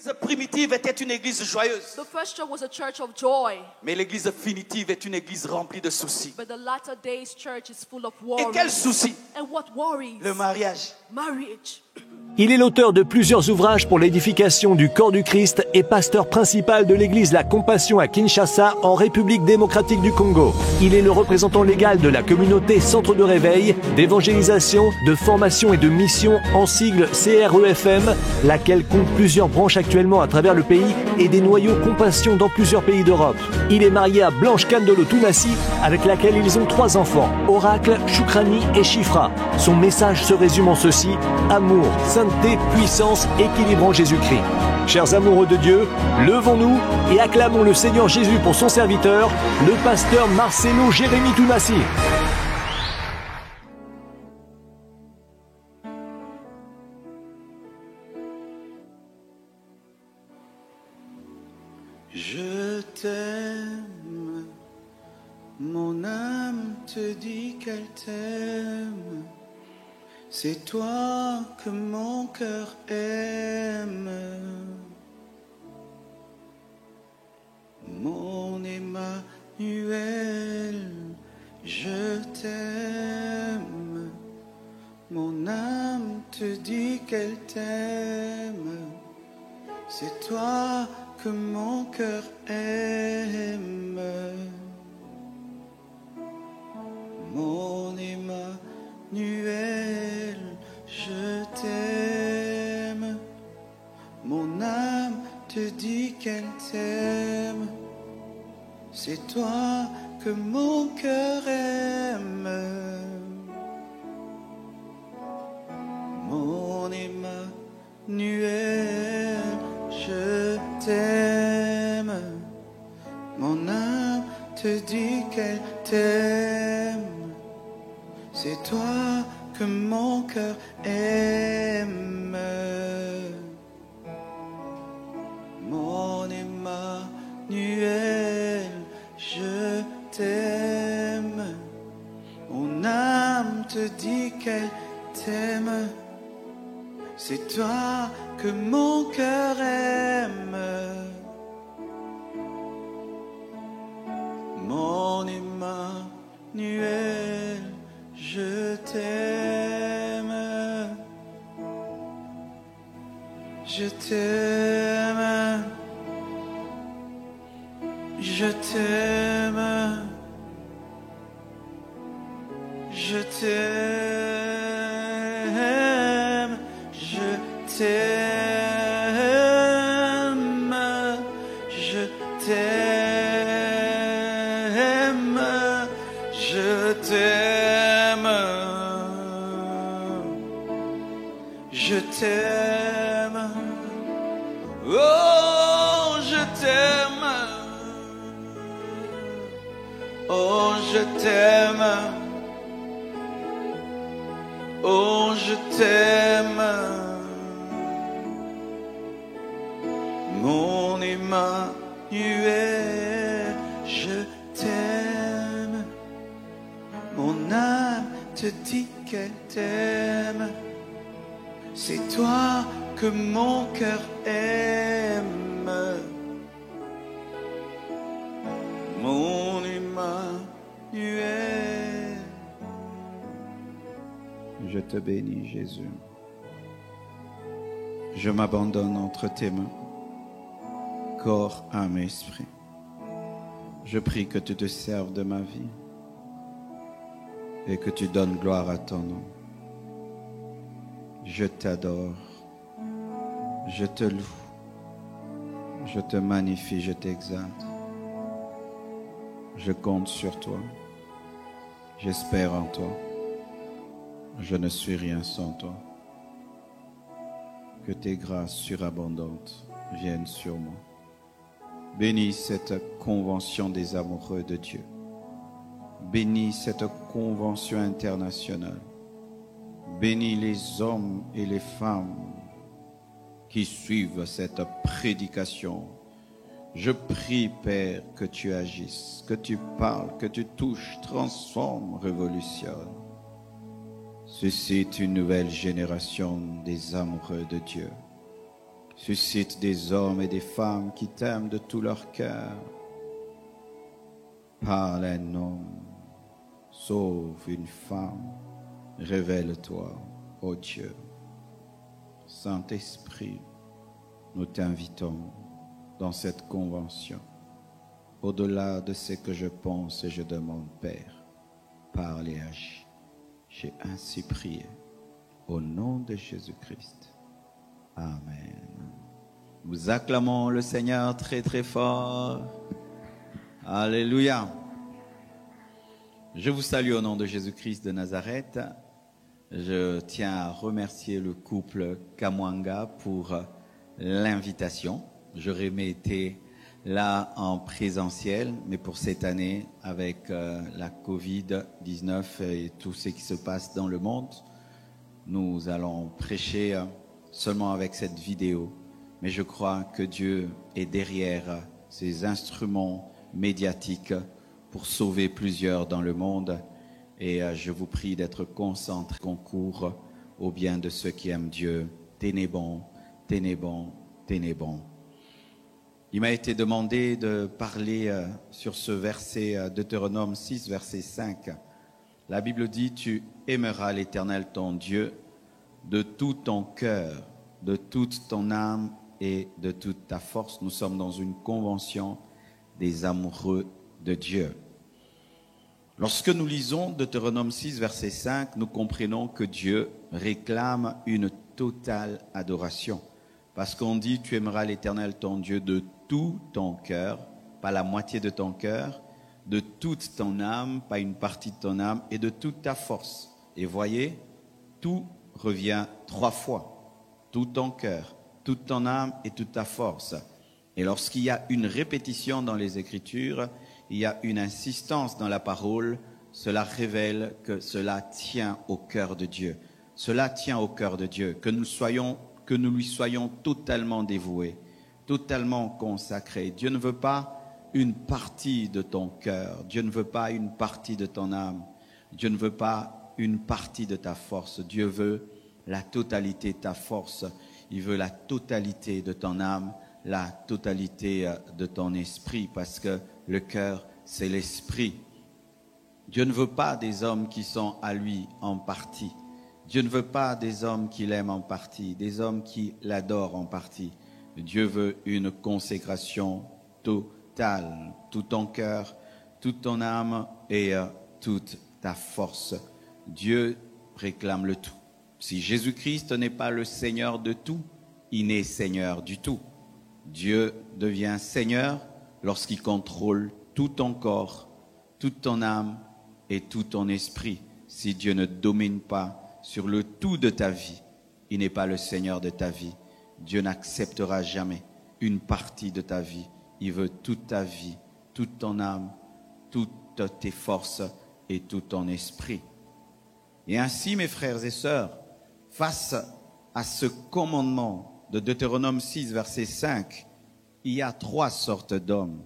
L'église primitive était une église joyeuse. The first church was a church of joy. Mais l'église définitive est une église remplie de soucis. But the latter days church is full of Et quels worries. soucis? And what worries? Le mariage. Marriage. Il est l'auteur de plusieurs ouvrages pour l'édification du corps du Christ et pasteur principal de l'église La Compassion à Kinshasa, en République démocratique du Congo. Il est le représentant légal de la communauté Centre de réveil, d'évangélisation, de formation et de mission, en sigle CREFM, laquelle compte plusieurs branches actuellement à travers le pays et des noyaux Compassion dans plusieurs pays d'Europe. Il est marié à Blanche Kandolo Tounassi, avec laquelle ils ont 3 enfants, Oracle, Choukrani et Chifra. Son message se résume en ceci: amour, sainteté, puissance, équilibre en Jésus-Christ. Chers amoureux de Dieu, levons-nous et acclamons le Seigneur Jésus pour son serviteur, le pasteur Marcelo Jérémy Tounassi. Je t'aime, mon âme te dit qu'elle t'aime. C'est toi que mon cœur aime, mon Emmanuel. Je t'aime, mon âme te dit qu'elle t'aime. C'est toi que mon cœur aime, mon Emmanuel. Je t'aime, mon âme te dit qu'elle t'aime. C'est toi que mon cœur aime, mon Emmanuel. Je t'aime, mon âme te dit qu'elle t'aime. C'est toi que mon cœur aime, mon Emmanuel. Je t'aime, mon âme te dit qu'elle t'aime. C'est toi que mon cœur aime, mon Emmanuel. Je t'aime, je t'aime, je t'aime, je t'aime, je t'aime, je t'aime, je t'aime, je t'aime, oh je t'aime, oh je t'aime, oh je t'aime, mon Emmanuel. Je t'aime, mon âme te dit qu'elle t'aime. C'est toi que mon cœur aime, mon Emmanuel. Je te bénis, Jésus. Je m'abandonne entre tes mains, corps, âme et esprit. Je prie que tu te serves de ma vie et que tu donnes gloire à ton nom. Je t'adore, je te loue, je te magnifie, je t'exalte. Je compte sur toi, j'espère en toi, je ne suis rien sans toi. Que tes grâces surabondantes viennent sur moi. Bénis cette convention des amoureux de Dieu. Bénis cette convention internationale. Bénis les hommes et les femmes qui suivent cette prédication. Je prie, Père, que tu agisses, que tu parles, que tu touches, transformes, révolutionnes. Suscite une nouvelle génération des amoureux de Dieu. Suscite des hommes et des femmes qui t'aiment de tout leur cœur. Parle un homme, sauve une femme, révèle-toi, ô Dieu. Saint-Esprit, nous t'invitons dans cette convention. Au-delà de ce que je pense et je demande, Père, parle et agis. J'ai ainsi prié au nom de Jésus-Christ. Amen. Nous acclamons le Seigneur très très fort. Alléluia. Je vous salue au nom de Jésus-Christ de Nazareth. Je tiens à remercier le couple Kamwanga pour l'invitation. J'aurais aimé être là en présentiel, mais pour cette année, avec la Covid-19 et tout ce qui se passe dans le monde, nous allons prêcher seulement avec cette vidéo. Mais je crois que Dieu est derrière ces instruments médiatiques pour sauver plusieurs dans le monde. Et je vous prie d'être concentrés, concours au bien de ceux qui aiment Dieu. Tenez bon, tenez bon, tenez bon. Il m'a été demandé de parler sur ce verset Deutéronome 6, verset 5. La Bible dit, tu aimeras l'Éternel ton Dieu de tout ton cœur, de toute ton âme et de toute ta force. Nous sommes dans une convention des amoureux de Dieu. Lorsque nous lisons Deutéronome 6, verset 5, nous comprenons que Dieu réclame une totale adoration. Parce qu'on dit, tu aimeras l'Éternel ton Dieu de tout ton cœur, pas la moitié de ton cœur, de toute ton âme, pas une partie de ton âme, et de toute ta force. Et voyez, tout revient 3 fois. Tout ton cœur, toute ton âme et toute ta force. Et lorsqu'il y a une répétition dans les Écritures, il y a une insistance dans la parole, cela révèle que cela tient au cœur de Dieu. Cela tient au cœur de Dieu, que nous lui soyons totalement dévoués, totalement consacrés. Dieu ne veut pas une partie de ton cœur, Dieu ne veut pas une partie de ton âme, Dieu ne veut pas une partie de ta force, Dieu veut la totalité de ta force, il veut la totalité de ton âme, la totalité de ton esprit, parce que le cœur, c'est l'esprit. Dieu ne veut pas des hommes qui sont à lui en partie. Dieu ne veut pas des hommes qui l'aiment en partie, des hommes qui l'adorent en partie. Dieu veut une consécration totale, tout ton cœur, toute ton âme et toute ta force. Dieu réclame le tout. Si Jésus-Christ n'est pas le Seigneur de tout, il n'est Seigneur du tout. Dieu devient Seigneur lorsqu'il contrôle tout ton corps, toute ton âme et tout ton esprit. Si Dieu ne domine pas sur le tout de ta vie, il n'est pas le Seigneur de ta vie. Dieu n'acceptera jamais une partie de ta vie. Il veut toute ta vie, toute ton âme, toutes tes forces et tout ton esprit. Et ainsi, mes frères et sœurs, face à ce commandement de Deutéronome 6, verset 5, il y a 3 sortes d'hommes.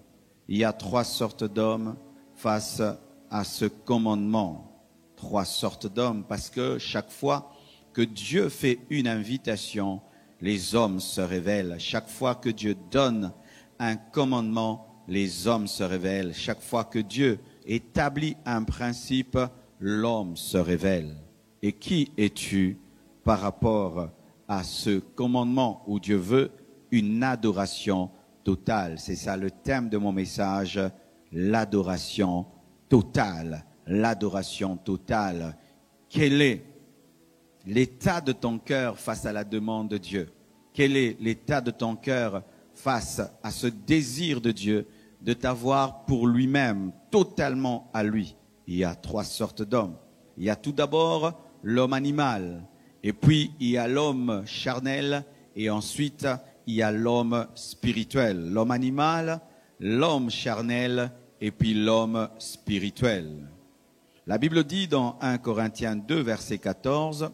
Il y a 3 sortes d'hommes face à ce commandement. 3 sortes d'hommes, parce que chaque fois que Dieu fait une invitation, les hommes se révèlent. Chaque fois que Dieu donne un commandement, les hommes se révèlent. Chaque fois que Dieu établit un principe, l'homme se révèle. Et qui es-tu par rapport à ce commandement où Dieu veut une adoration totale? C'est ça le thème de mon message, l'adoration totale. L'adoration totale. Quel est l'état de ton cœur face à la demande de Dieu? Quel est l'état de ton cœur face à ce désir de Dieu de t'avoir pour lui-même, totalement à lui? Il y a 3 sortes d'hommes. Il y a tout d'abord l'homme animal, et puis il y a l'homme charnel, et ensuite il y a l'homme spirituel. L'homme animal, l'homme charnel, et puis l'homme spirituel. La Bible dit dans 1 Corinthiens 2, verset 14,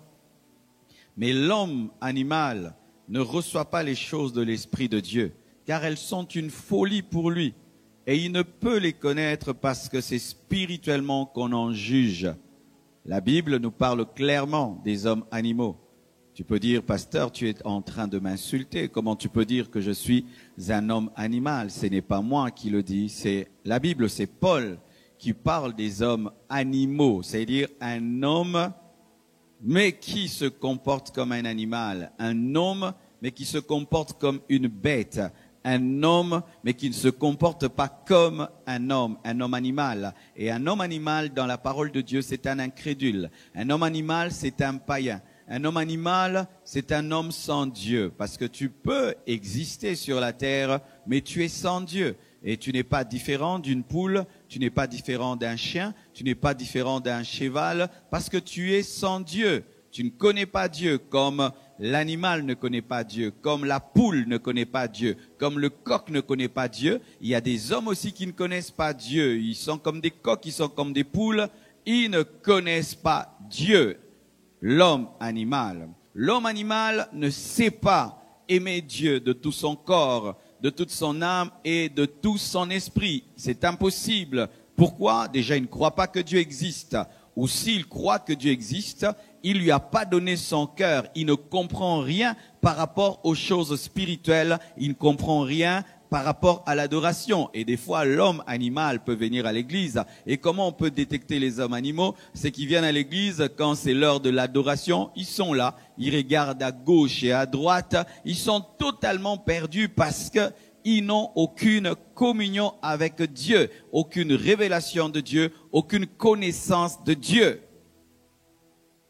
« Mais l'homme animal ne reçoit pas les choses de l'Esprit de Dieu, car elles sont une folie pour lui, et il ne peut les connaître parce que c'est spirituellement qu'on en juge. » La Bible nous parle clairement des hommes animaux. Tu peux dire, pasteur, tu es en train de m'insulter. Comment tu peux dire que je suis un homme animal? Ce n'est pas moi qui le dis, c'est la Bible, c'est Paul qui parle des hommes animaux, c'est-à-dire un homme mais qui se comporte comme un animal, un homme mais qui se comporte comme une bête, un homme mais qui ne se comporte pas comme un homme animal. Et un homme animal dans la parole de Dieu, c'est un incrédule. Un homme animal, c'est un païen. Un homme animal, c'est un homme sans Dieu, parce que tu peux exister sur la terre, mais tu es sans Dieu. Et tu n'es pas différent d'une poule, tu n'es pas différent d'un chien, tu n'es pas différent d'un cheval, parce que tu es sans Dieu. Tu ne connais pas Dieu comme l'animal ne connaît pas Dieu, comme la poule ne connaît pas Dieu, comme le coq ne connaît pas Dieu. Il y a des hommes aussi qui ne connaissent pas Dieu. Ils sont comme des coqs, ils sont comme des poules. Ils ne connaissent pas Dieu. L'homme animal ne sait pas aimer Dieu de tout son corps, de toute son âme et de tout son esprit. C'est impossible. Pourquoi? Déjà, il ne croit pas que Dieu existe. Ou s'il croit que Dieu existe, il lui a pas donné son cœur. Il ne comprend rien par rapport aux choses spirituelles. Il ne comprend rien par rapport à l'adoration. Et des fois, l'homme animal peut venir à l'église. Et comment on peut détecter les hommes animaux? C'est qu'ils viennent à l'église quand c'est l'heure de l'adoration. Ils sont là, ils regardent à gauche et à droite. Ils sont totalement perdus parce que ils n'ont aucune communion avec Dieu, aucune révélation de Dieu, aucune connaissance de Dieu.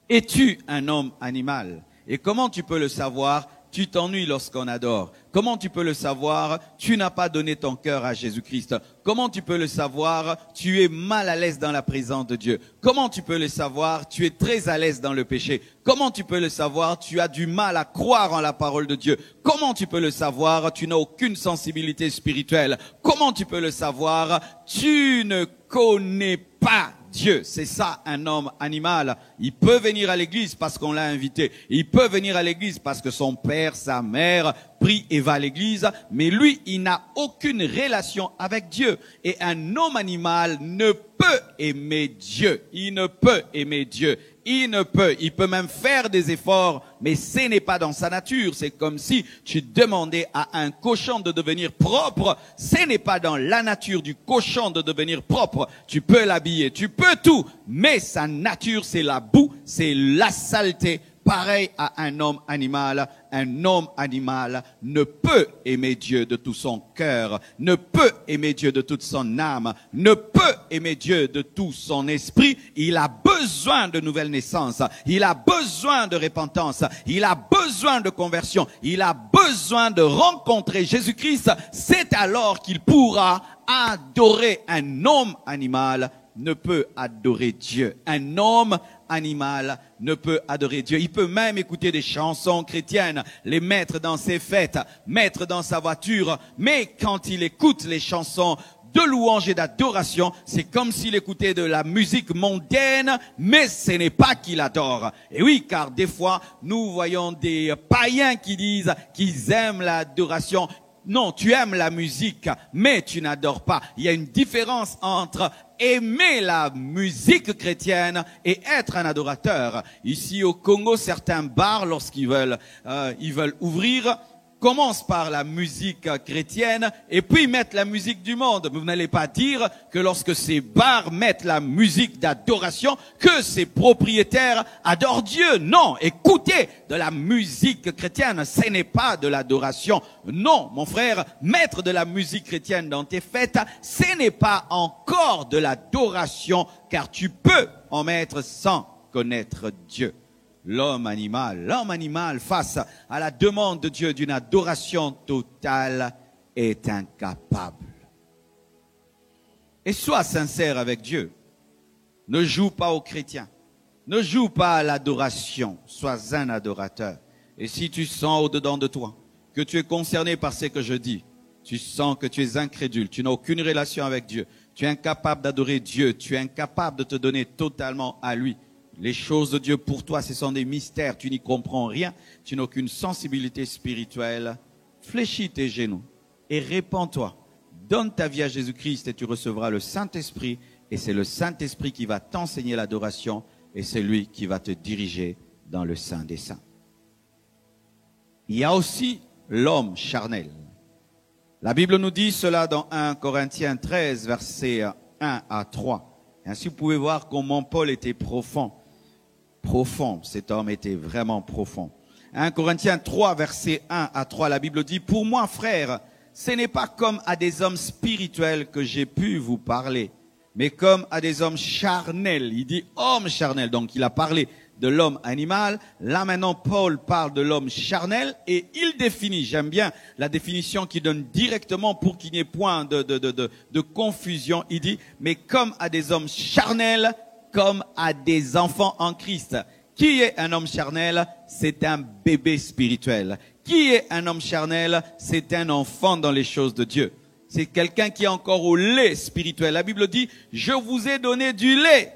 Es-tu un homme animal? Et comment tu peux le savoir? Tu t'ennuies lorsqu'on adore. Comment tu peux le savoir? Tu n'as pas donné ton cœur à Jésus-Christ. Comment tu peux le savoir? Tu es mal à l'aise dans la présence de Dieu. Comment tu peux le savoir? Tu es très à l'aise dans le péché. Comment tu peux le savoir? Tu as du mal à croire en la parole de Dieu. Comment tu peux le savoir? Tu n'as aucune sensibilité spirituelle. Comment tu peux le savoir? Tu ne connais pas Dieu. C'est ça un homme animal. Il peut venir à l'église parce qu'on l'a invité. Il peut venir à l'église parce que son père, sa mère prie et va à l'église. Mais lui, il n'a aucune relation avec Dieu. Et un homme animal ne peut aimer Dieu. Il ne peut aimer Dieu. Il peut même faire des efforts, mais ce n'est pas dans sa nature. C'est comme si tu demandais à un cochon de devenir propre. Ce n'est pas dans la nature du cochon de devenir propre. Tu peux l'habiller, tu peux tout, mais sa nature, c'est la boue, c'est la saleté. Pareil à un homme animal ne peut aimer Dieu de tout son cœur, ne peut aimer Dieu de toute son âme, ne peut aimer Dieu de tout son esprit. Il a besoin de nouvelle naissance, il a besoin de repentance, il a besoin de conversion, il a besoin de rencontrer Jésus-Christ. C'est alors qu'il pourra adorer. Un homme animal ne peut adorer Dieu. Un homme animal ne peut adorer Dieu. Il peut même écouter des chansons chrétiennes, les mettre dans ses fêtes, mettre dans sa voiture, mais quand il écoute les chansons de louange et d'adoration, c'est comme s'il écoutait de la musique mondaine, mais ce n'est pas qu'il adore. Et oui, car des fois, nous voyons des païens qui disent qu'ils aiment l'adoration. Non, tu aimes la musique, mais tu n'adores pas. Il y a une différence entre aimer la musique chrétienne et être un adorateur. Ici au Congo, certains bars, lorsqu'ils veulent ouvrir, commencent par la musique chrétienne et puis mettent la musique du monde. Vous n'allez pas dire que lorsque ces bars mettent la musique d'adoration, que ces propriétaires adorent Dieu. Non, écoutez de la musique chrétienne, ce n'est pas de l'adoration. Non, mon frère, mettre de la musique chrétienne dans tes fêtes, ce n'est pas encore de l'adoration, car tu peux en mettre sans connaître Dieu. L'homme animal face à la demande de Dieu d'une adoration totale est incapable. Et sois sincère avec Dieu. Ne joue pas aux chrétiens. Ne joue pas à l'adoration. Sois un adorateur. Et si tu sens au-dedans de toi que tu es concerné par ce que je dis, tu sens que tu es incrédule, tu n'as aucune relation avec Dieu, tu es incapable d'adorer Dieu, tu es incapable de te donner totalement à lui. Les choses de Dieu pour toi, ce sont des mystères. Tu n'y comprends rien. Tu n'as aucune sensibilité spirituelle. Fléchis tes genoux et répands-toi. Donne ta vie à Jésus-Christ et tu recevras le Saint-Esprit. Et c'est le Saint-Esprit qui va t'enseigner l'adoration et c'est lui qui va te diriger dans le Saint des Saints. il y a aussi l'homme charnel. La Bible nous dit cela dans 1 Corinthiens 13, versets 1 à 3. Et ainsi, vous pouvez voir comment Paul était profond. Profond, cet homme était vraiment profond. 1 Corinthiens 3, versets 1 à 3, la Bible dit, « Pour moi, frères, ce n'est pas comme à des hommes spirituels que j'ai pu vous parler, mais comme à des hommes charnels. » Il dit « homme charnel », donc il a parlé de l'homme animal. Là maintenant, Paul parle de l'homme charnel et il définit, j'aime bien la définition qu'il donne directement pour qu'il n'y ait point de confusion. Il dit, mais comme à des hommes charnels, comme à des enfants en Christ. Qui est un homme charnel? C'est un bébé spirituel. Qui est un homme charnel? C'est un enfant dans les choses de Dieu. C'est quelqu'un qui est encore au lait spirituel. La Bible dit, je vous ai donné du lait.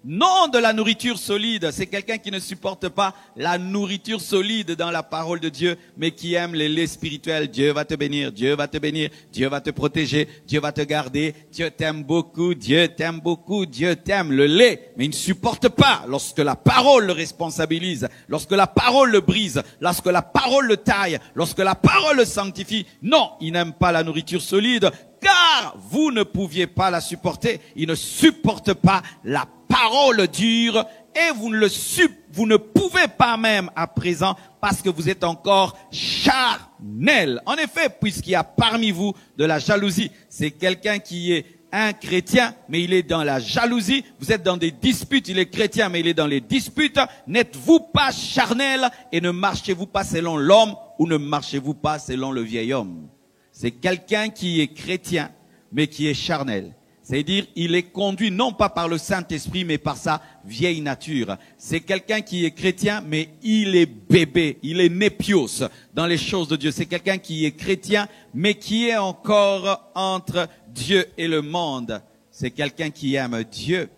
Non de la nourriture solide, c'est quelqu'un qui ne supporte pas la nourriture solide dans la parole de Dieu, mais qui aime les laits spirituels. Dieu va te bénir, Dieu va te bénir, Dieu va te protéger, Dieu va te garder, Dieu t'aime beaucoup, Dieu t'aime beaucoup, Dieu t'aime le lait. Mais il ne supporte pas lorsque la parole le responsabilise, lorsque la parole le brise, lorsque la parole le taille, lorsque la parole le sanctifie. Non, il n'aime pas la nourriture solide, car vous ne pouviez pas la supporter. Il ne supporte pas la parole dure et vous ne pouvez pas même à présent parce que vous êtes encore charnel. En effet, puisqu'il y a parmi vous de la jalousie, c'est quelqu'un qui est un chrétien, mais il est dans la jalousie. Vous êtes dans des disputes, il est chrétien, mais il est dans les disputes. N'êtes-vous pas charnel et ne marchez-vous pas selon l'homme ou ne marchez-vous pas selon le vieil homme? C'est quelqu'un qui est chrétien, mais qui est charnel. C'est-à-dire, il est conduit non pas par le Saint-Esprit, mais par sa vieille nature. C'est quelqu'un qui est chrétien, mais il est bébé, il est népios dans les choses de Dieu. C'est quelqu'un qui est chrétien, mais qui est encore entre Dieu et le monde. C'est quelqu'un qui aime Dieu,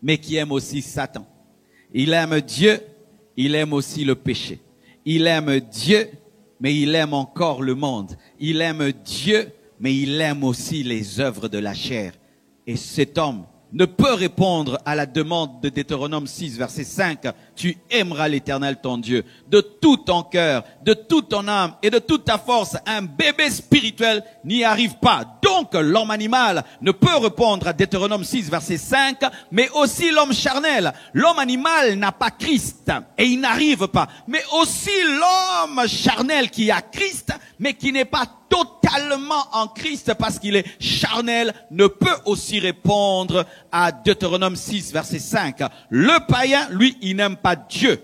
mais qui aime aussi Satan. Il aime Dieu, il aime aussi le péché. Il aime Dieu, mais il aime encore le monde. Il aime Dieu, mais il aime aussi les œuvres de la chair. Et cet homme ne peut répondre à la demande de Deutéronome 6, verset 5. Tu aimeras l'Éternel ton Dieu de tout ton cœur, de toute ton âme et de toute ta force. Un bébé spirituel n'y arrive pas. Donc l'homme animal ne peut répondre à Deutéronome 6, verset 5, mais aussi l'homme charnel. L'homme animal n'a pas Christ et il n'arrive pas. Mais aussi l'homme charnel qui a Christ, mais qui n'est pas totalement en Christ parce qu'il est charnel, ne peut aussi répondre à Deutéronome 6, verset 5. Le païen, lui, il n'aime pas Dieu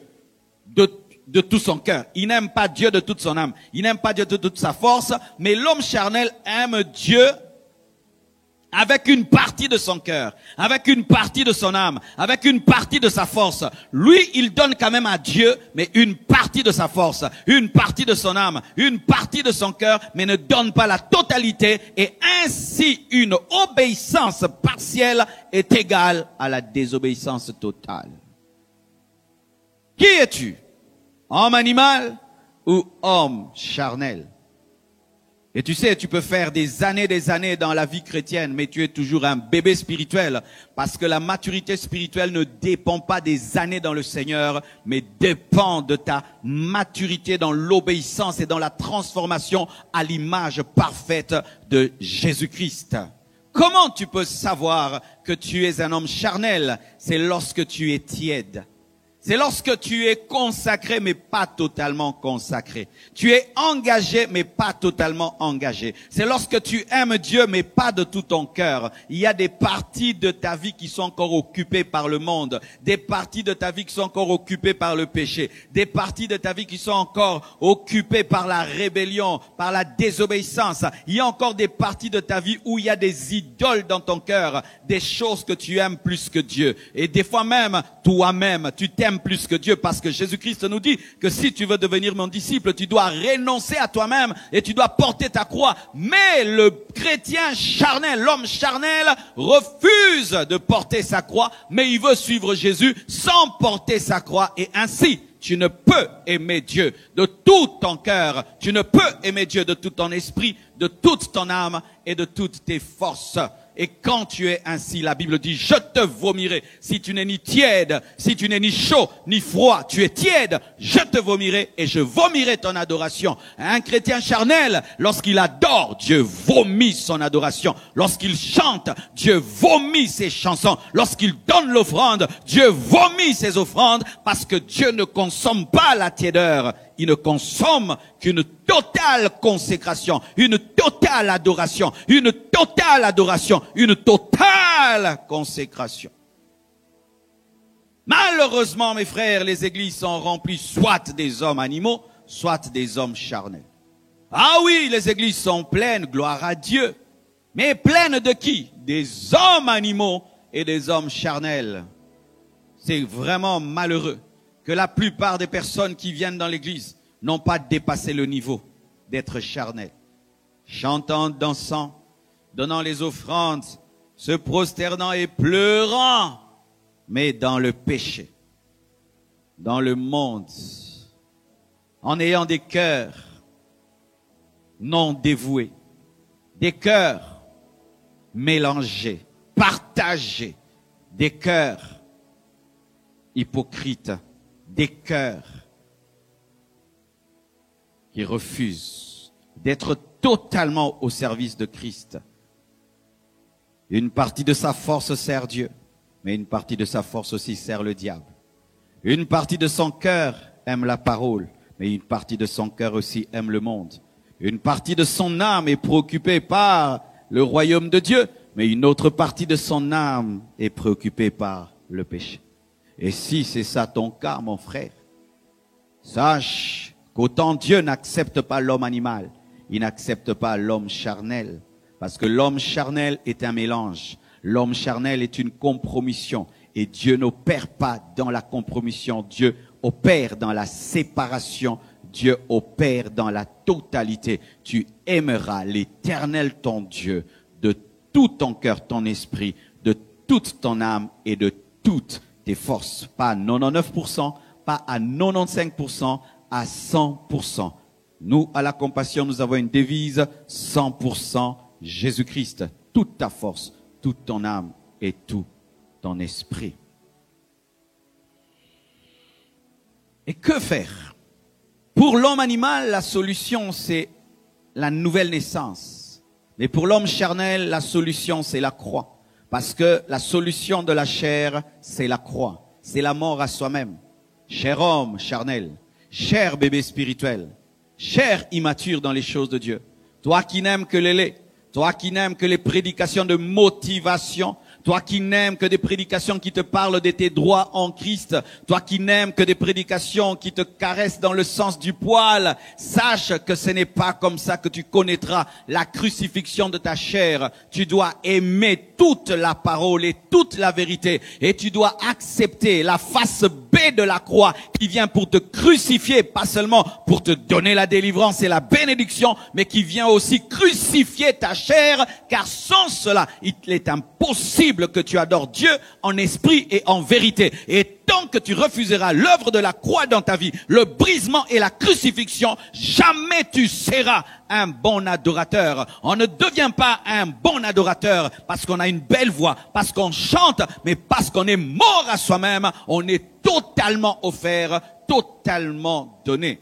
de tout son cœur. Il n'aime pas Dieu de toute son âme. Il n'aime pas Dieu de toute sa force. Mais l'homme charnel aime Dieu avec une partie de son cœur, avec une partie de son âme, avec une partie de sa force. Lui, il donne quand même à Dieu, mais une partie de sa force, une partie de son âme, une partie de son cœur, mais ne donne pas la totalité. Et ainsi, une obéissance partielle est égale à la désobéissance totale. Qui es-tu? Homme animal ou homme charnel? Et tu sais, tu peux faire des années dans la vie chrétienne, mais tu es toujours un bébé spirituel. Parce que la maturité spirituelle ne dépend pas des années dans le Seigneur, mais dépend de ta maturité dans l'obéissance et dans la transformation à l'image parfaite de Jésus-Christ. Comment tu peux savoir que tu es un homme charnel? C'est lorsque tu es tiède. C'est lorsque tu es consacré, mais pas totalement consacré. Tu es engagé, mais pas totalement engagé. C'est lorsque tu aimes Dieu, mais pas de tout ton cœur. Il y a des parties de ta vie qui sont encore occupées par le monde. Des parties de ta vie qui sont encore occupées par le péché. Des parties de ta vie qui sont encore occupées par la rébellion, par la désobéissance. Il y a encore des parties de ta vie où il y a des idoles dans ton cœur. Des choses que tu aimes plus que Dieu. Et des fois même, toi-même, tu t'aimes plus que Dieu, parce que Jésus-Christ nous dit que si tu veux devenir mon disciple, tu dois renoncer à toi-même et tu dois porter ta croix. Mais le chrétien charnel, l'homme charnel, refuse de porter sa croix, mais il veut suivre Jésus sans porter sa croix. Et ainsi, tu ne peux aimer Dieu de tout ton cœur, tu ne peux aimer Dieu de tout ton esprit, de toute ton âme et de toutes tes forces. Et quand tu es ainsi, la Bible dit, je te vomirai. Si tu n'es ni tiède, si tu n'es ni chaud, ni froid, tu es tiède, je te vomirai et je vomirai ton adoration. Un chrétien charnel, lorsqu'il adore, Dieu vomit son adoration. Lorsqu'il chante, Dieu vomit ses chansons. Lorsqu'il donne l'offrande, Dieu vomit ses offrandes parce que Dieu ne consomme pas la tiédeur. Il ne consomme qu'une totale consécration, une totale adoration, une totale adoration, une totale consécration. Malheureusement, mes frères, les églises sont remplies soit des hommes animaux, soit des hommes charnels. Ah oui, les églises sont pleines, gloire à Dieu. Mais pleines de qui? Des hommes animaux et des hommes charnels. C'est vraiment malheureux que la plupart des personnes qui viennent dans l'église n'ont pas dépassé le niveau d'être charnels. Chantant, dansant, donnant les offrandes, se prosternant et pleurant, mais dans le péché, dans le monde, en ayant des cœurs non dévoués, des cœurs mélangés, partagés, des cœurs hypocrites, des cœurs qui refusent d'être totalement au service de Christ. Une partie de sa force sert Dieu, mais une partie de sa force aussi sert le diable. Une partie de son cœur aime la parole, mais une partie de son cœur aussi aime le monde. Une partie de son âme est préoccupée par le royaume de Dieu, mais une autre partie de son âme est préoccupée par le péché. Et si c'est ça ton cas, mon frère, sache qu'autant Dieu n'accepte pas l'homme animal, il n'accepte pas l'homme charnel. Parce que l'homme charnel est un mélange. L'homme charnel est une compromission. Et Dieu n'opère pas dans la compromission. Dieu opère dans la séparation. Dieu opère dans la totalité. Tu aimeras l'Éternel ton Dieu de tout ton cœur, ton esprit, de toute ton âme et de toutes tes forces. Pas à 99%, pas à 95%, à 100%. Nous, à la Compassion, nous avons une devise 100% Jésus-Christ. Toute ta force, toute ton âme et tout ton esprit. Et que faire? Pour l'homme animal, la solution, c'est la nouvelle naissance. Mais pour l'homme charnel, la solution, c'est la croix. Parce que la solution de la chair, c'est la croix. C'est la mort à soi-même. Cher homme charnel, cher bébé spirituel, cher immature dans les choses de Dieu, toi qui n'aimes que le lait, toi qui n'aimes que les prédications de motivation, toi qui n'aimes que des prédications qui te parlent de tes droits en Christ, toi qui n'aimes que des prédications qui te caressent dans le sens du poil, sache que ce n'est pas comme ça que tu connaîtras la crucifixion de ta chair. Tu dois aimer toute la parole et toute la vérité, et tu dois accepter la face B de la croix qui vient pour te crucifier, pas seulement pour te donner la délivrance et la bénédiction, mais qui vient aussi crucifier ta chair, car sans cela, il est impossible que tu adores Dieu en esprit et en vérité. Et tant que tu refuseras l'œuvre de la croix dans ta vie, le brisement et la crucifixion, jamais tu seras un bon adorateur. On ne devient pas un bon adorateur parce qu'on a une belle voix, parce qu'on chante, mais parce qu'on est mort à soi-même. On est totalement offert, totalement donné.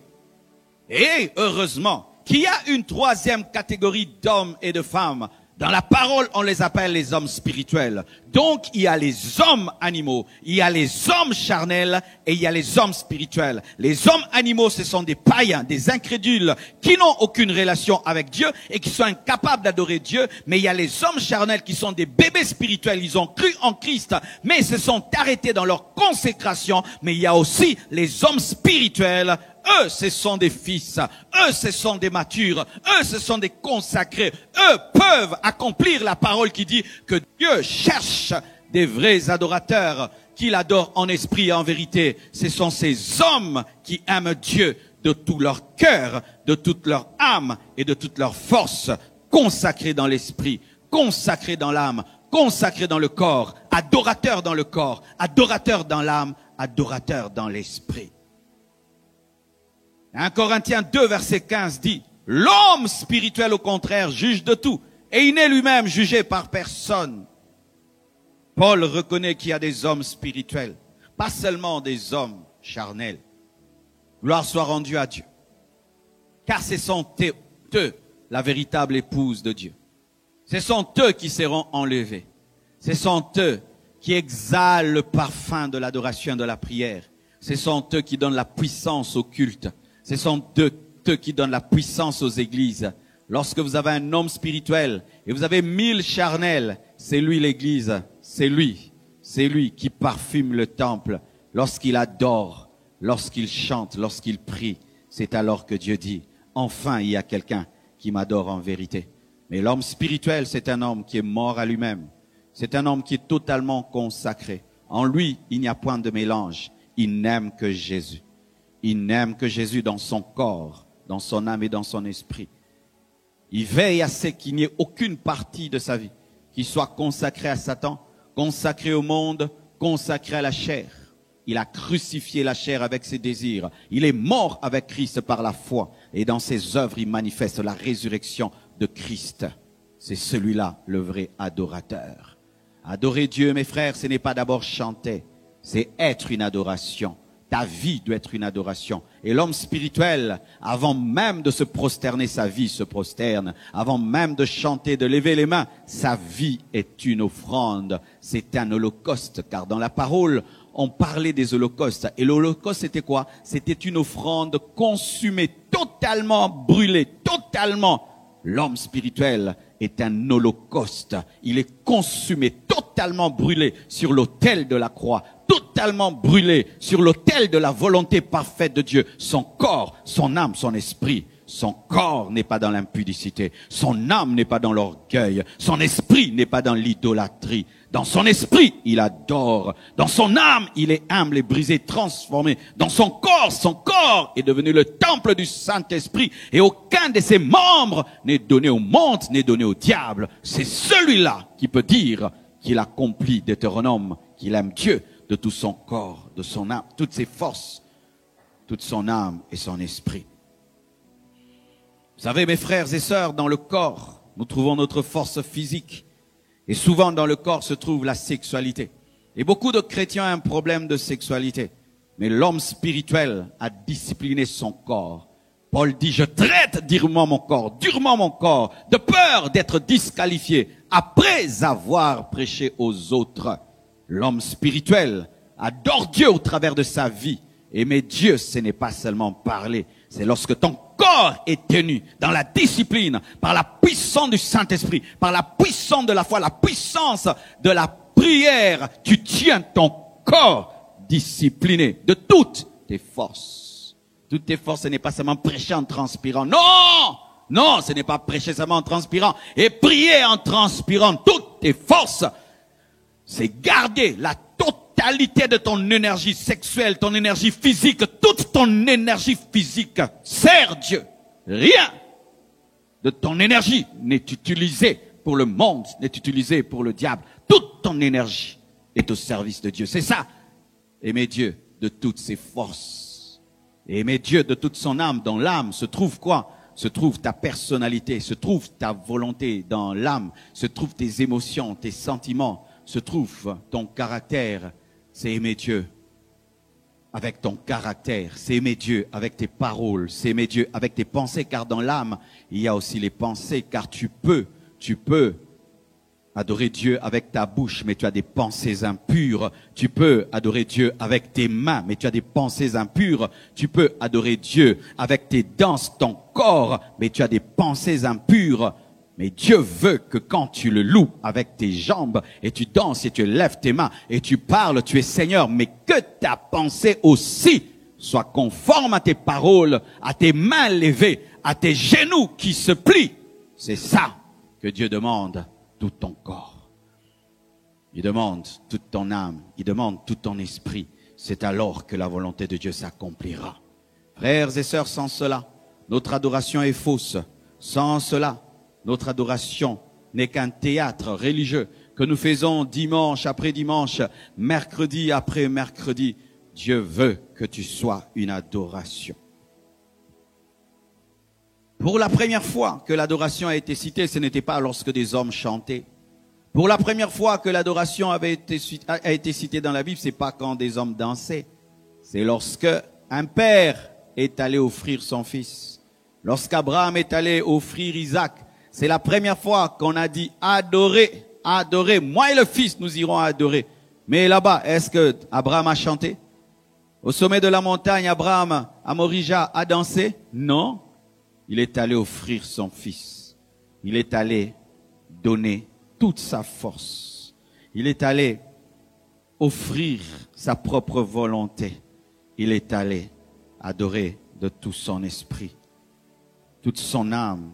Et heureusement qu'il y a une troisième catégorie d'hommes et de femmes. Dans la parole, on les appelle les hommes spirituels. Donc, il y a les hommes animaux, il y a les hommes charnels et il y a les hommes spirituels. Les hommes animaux, ce sont des païens, des incrédules qui n'ont aucune relation avec Dieu et qui sont incapables d'adorer Dieu. Mais il y a les hommes charnels qui sont des bébés spirituels. Ils ont cru en Christ, mais se sont arrêtés dans leur consécration. Mais il y a aussi les hommes spirituels. Eux, ce sont des fils. Eux, ce sont des matures. Eux, ce sont des consacrés. Eux peuvent accomplir la parole qui dit que Dieu cherche des vrais adorateurs, qu'il adore en esprit et en vérité. Ce sont ces hommes qui aiment Dieu de tout leur cœur, de toute leur âme et de toute leur force, consacrés dans l'esprit, consacrés dans l'âme, consacrés dans le corps, adorateurs dans le corps, adorateurs dans l'âme, adorateurs dans l'esprit. 1 Corinthiens 2, verset 15 dit, l'homme spirituel, au contraire, juge de tout, Et il n'est lui-même jugé par personne. Paul reconnaît qu'il y a des hommes spirituels, pas seulement des hommes charnels. Gloire soit rendue à Dieu. Car ce sont eux, la véritable épouse de Dieu. Ce sont eux qui seront enlevés. Ce sont eux qui exhalent le parfum de l'adoration et de la prière. Ce sont eux qui donnent la puissance au culte. Ce sont eux qui donnent la puissance aux églises. Lorsque vous avez un homme spirituel et vous avez 1000 charnels, c'est lui l'église. C'est lui qui parfume le temple. Lorsqu'il adore, lorsqu'il chante, lorsqu'il prie, c'est alors que Dieu dit, enfin il y a quelqu'un qui m'adore en vérité. Mais l'homme spirituel, c'est un homme qui est mort à lui-même. C'est un homme qui est totalement consacré. En lui, il n'y a point de mélange. Il n'aime que Jésus. Il n'aime que Jésus dans son corps, dans son âme et dans son esprit. Il veille à ce qu'il n'y ait aucune partie de sa vie qui soit consacrée à Satan, consacrée au monde, consacrée à la chair. Il a crucifié la chair avec ses désirs. Il est mort avec Christ par la foi. Et dans ses œuvres, il manifeste la résurrection de Christ. C'est celui-là, le vrai adorateur. Adorer Dieu, mes frères, ce n'est pas d'abord chanter. C'est être une adoration. Ta vie doit être une adoration. Et l'homme spirituel, avant même de se prosterner, sa vie se prosterne. Avant même de chanter, de lever les mains, sa vie est une offrande. C'est un holocauste, car dans la parole, on parlait des holocaustes. Et l'holocauste, c'était quoi? C'était une offrande consumée, totalement brûlée, totalement. L'homme spirituel est un holocauste. Il est consumé, totalement brûlé sur l'autel de la croix, totalement brûlé sur l'autel de la volonté parfaite de Dieu. Son corps, son âme, son esprit. Son corps n'est pas dans l'impudicité. Son âme n'est pas dans l'orgueil. Son esprit n'est pas dans l'idolâtrie. Dans son esprit, il adore. Dans son âme, il est humble et brisé, transformé. Dans son corps est devenu le temple du Saint-Esprit. Et aucun de ses membres n'est donné au monde, n'est donné au diable. C'est celui-là qui peut dire qu'il accomplit Deutéronome, qu'il aime Dieu de tout son corps, de son âme, toutes ses forces, toute son âme et son esprit. Vous savez, mes frères et sœurs, dans le corps, nous trouvons notre force physique. Et souvent, dans le corps se trouve la sexualité. Et beaucoup de chrétiens ont un problème de sexualité. Mais l'homme spirituel a discipliné son corps. Paul dit, je traite durement mon corps, de peur d'être disqualifié après avoir prêché aux autres. L'homme spirituel adore Dieu au travers de sa vie. Aimer Dieu, ce n'est pas seulement parler. C'est lorsque ton corps est tenu dans la discipline, par la puissance du Saint-Esprit, par la puissance de la foi, la puissance de la prière, tu tiens ton corps discipliné de toutes tes forces. Toutes tes forces, ce n'est pas seulement prêcher en transpirant. Non, ce n'est pas prêcher seulement en transpirant. Et prier en transpirant toutes tes forces, c'est garder la totalité de ton énergie sexuelle, ton énergie physique, toute ton énergie physique. Sers Dieu. Rien de ton énergie n'est utilisé pour le monde, n'est utilisé pour le diable. Toute ton énergie est au service de Dieu. C'est ça. Aimer Dieu de toutes ses forces. Et aimer Dieu de toute son âme. Dans l'âme se trouve quoi? Se trouve ta personnalité, se trouve ta volonté. Dans l'âme se trouvent tes émotions, tes sentiments, se trouve ton caractère. C'est aimer Dieu avec ton caractère, c'est aimer Dieu avec tes paroles, c'est aimer Dieu avec tes pensées, car dans l'âme, il y a aussi les pensées, car tu peux adorer Dieu avec ta bouche, mais tu as des pensées impures. Tu peux adorer Dieu avec tes mains, mais tu as des pensées impures. Tu peux adorer Dieu avec tes danses, ton corps, mais tu as des pensées impures. Mais Dieu veut que quand tu le loues avec tes jambes et tu danses et tu lèves tes mains et tu parles, tu es Seigneur, mais que ta pensée aussi soit conforme à tes paroles, à tes mains levées, à tes genoux qui se plient. C'est ça que Dieu demande, tout ton corps. Il demande toute ton âme, il demande tout ton esprit. C'est alors que la volonté de Dieu s'accomplira. Frères et sœurs, sans cela, notre adoration est fausse. Sans cela, notre adoration n'est qu'un théâtre religieux que nous faisons dimanche après dimanche, mercredi après mercredi. Dieu veut que tu sois une adoration. Pour la première fois que l'adoration a été citée, ce n'était pas lorsque des hommes chantaient. Pour la première fois que l'adoration a été citée dans la Bible, c'est pas quand des hommes dansaient. C'est lorsque un père est allé offrir son fils. Lorsqu'Abraham est allé offrir Isaac, c'est la première fois qu'on a dit adorer, adorer. Moi et le fils, nous irons adorer. Mais là-bas, est-ce que Abraham a chanté? Au sommet de la montagne, Abraham, à Morija, a dansé? Non. Il est allé offrir son fils. Il est allé donner toute sa force. Il est allé offrir sa propre volonté. Il est allé adorer de tout son esprit, toute son âme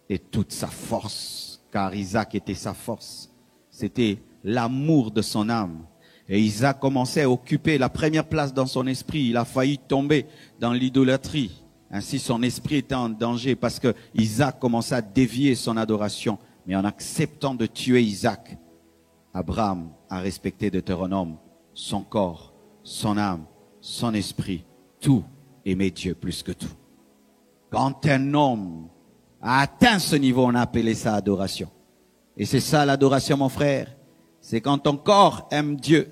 et toute sa force. Car Isaac était sa force. C'était l'amour de son âme. Et Isaac commençait à occuper la première place dans son esprit. Il a failli tomber dans l'idolâtrie. Ainsi, son esprit était en danger parce que Isaac commençait à dévier son adoration. Mais en acceptant de tuer Isaac, Abraham a respecté Deutéronome, son corps, son âme, son esprit, tout aimait Dieu plus que tout. Quand un homme a atteint ce niveau, on a appelé ça adoration. Et c'est ça l'adoration, mon frère. C'est quand ton corps aime Dieu,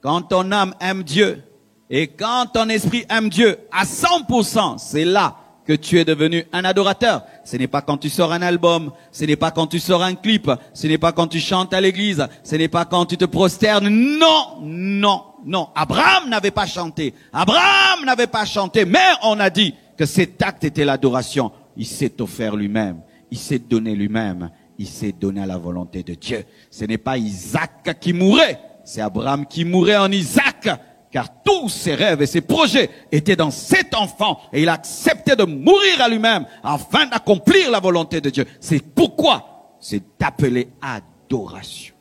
quand ton âme aime Dieu, et quand ton esprit aime Dieu à 100%, c'est là que tu es devenu un adorateur. Ce n'est pas quand tu sors un album, ce n'est pas quand tu sors un clip, ce n'est pas quand tu chantes à l'église, ce n'est pas quand tu te prosternes. Non, non, non. Abraham n'avait pas chanté. Abraham n'avait pas chanté, mais on a dit que cet acte était l'adoration. Il s'est offert lui-même, il s'est donné lui-même, il s'est donné à la volonté de Dieu. Ce n'est pas Isaac qui mourait, c'est Abraham qui mourait en Isaac. Car tous ses rêves et ses projets étaient dans cet enfant. Et il a accepté de mourir à lui-même afin d'accomplir la volonté de Dieu. C'est pourquoi c'est appelé adoration.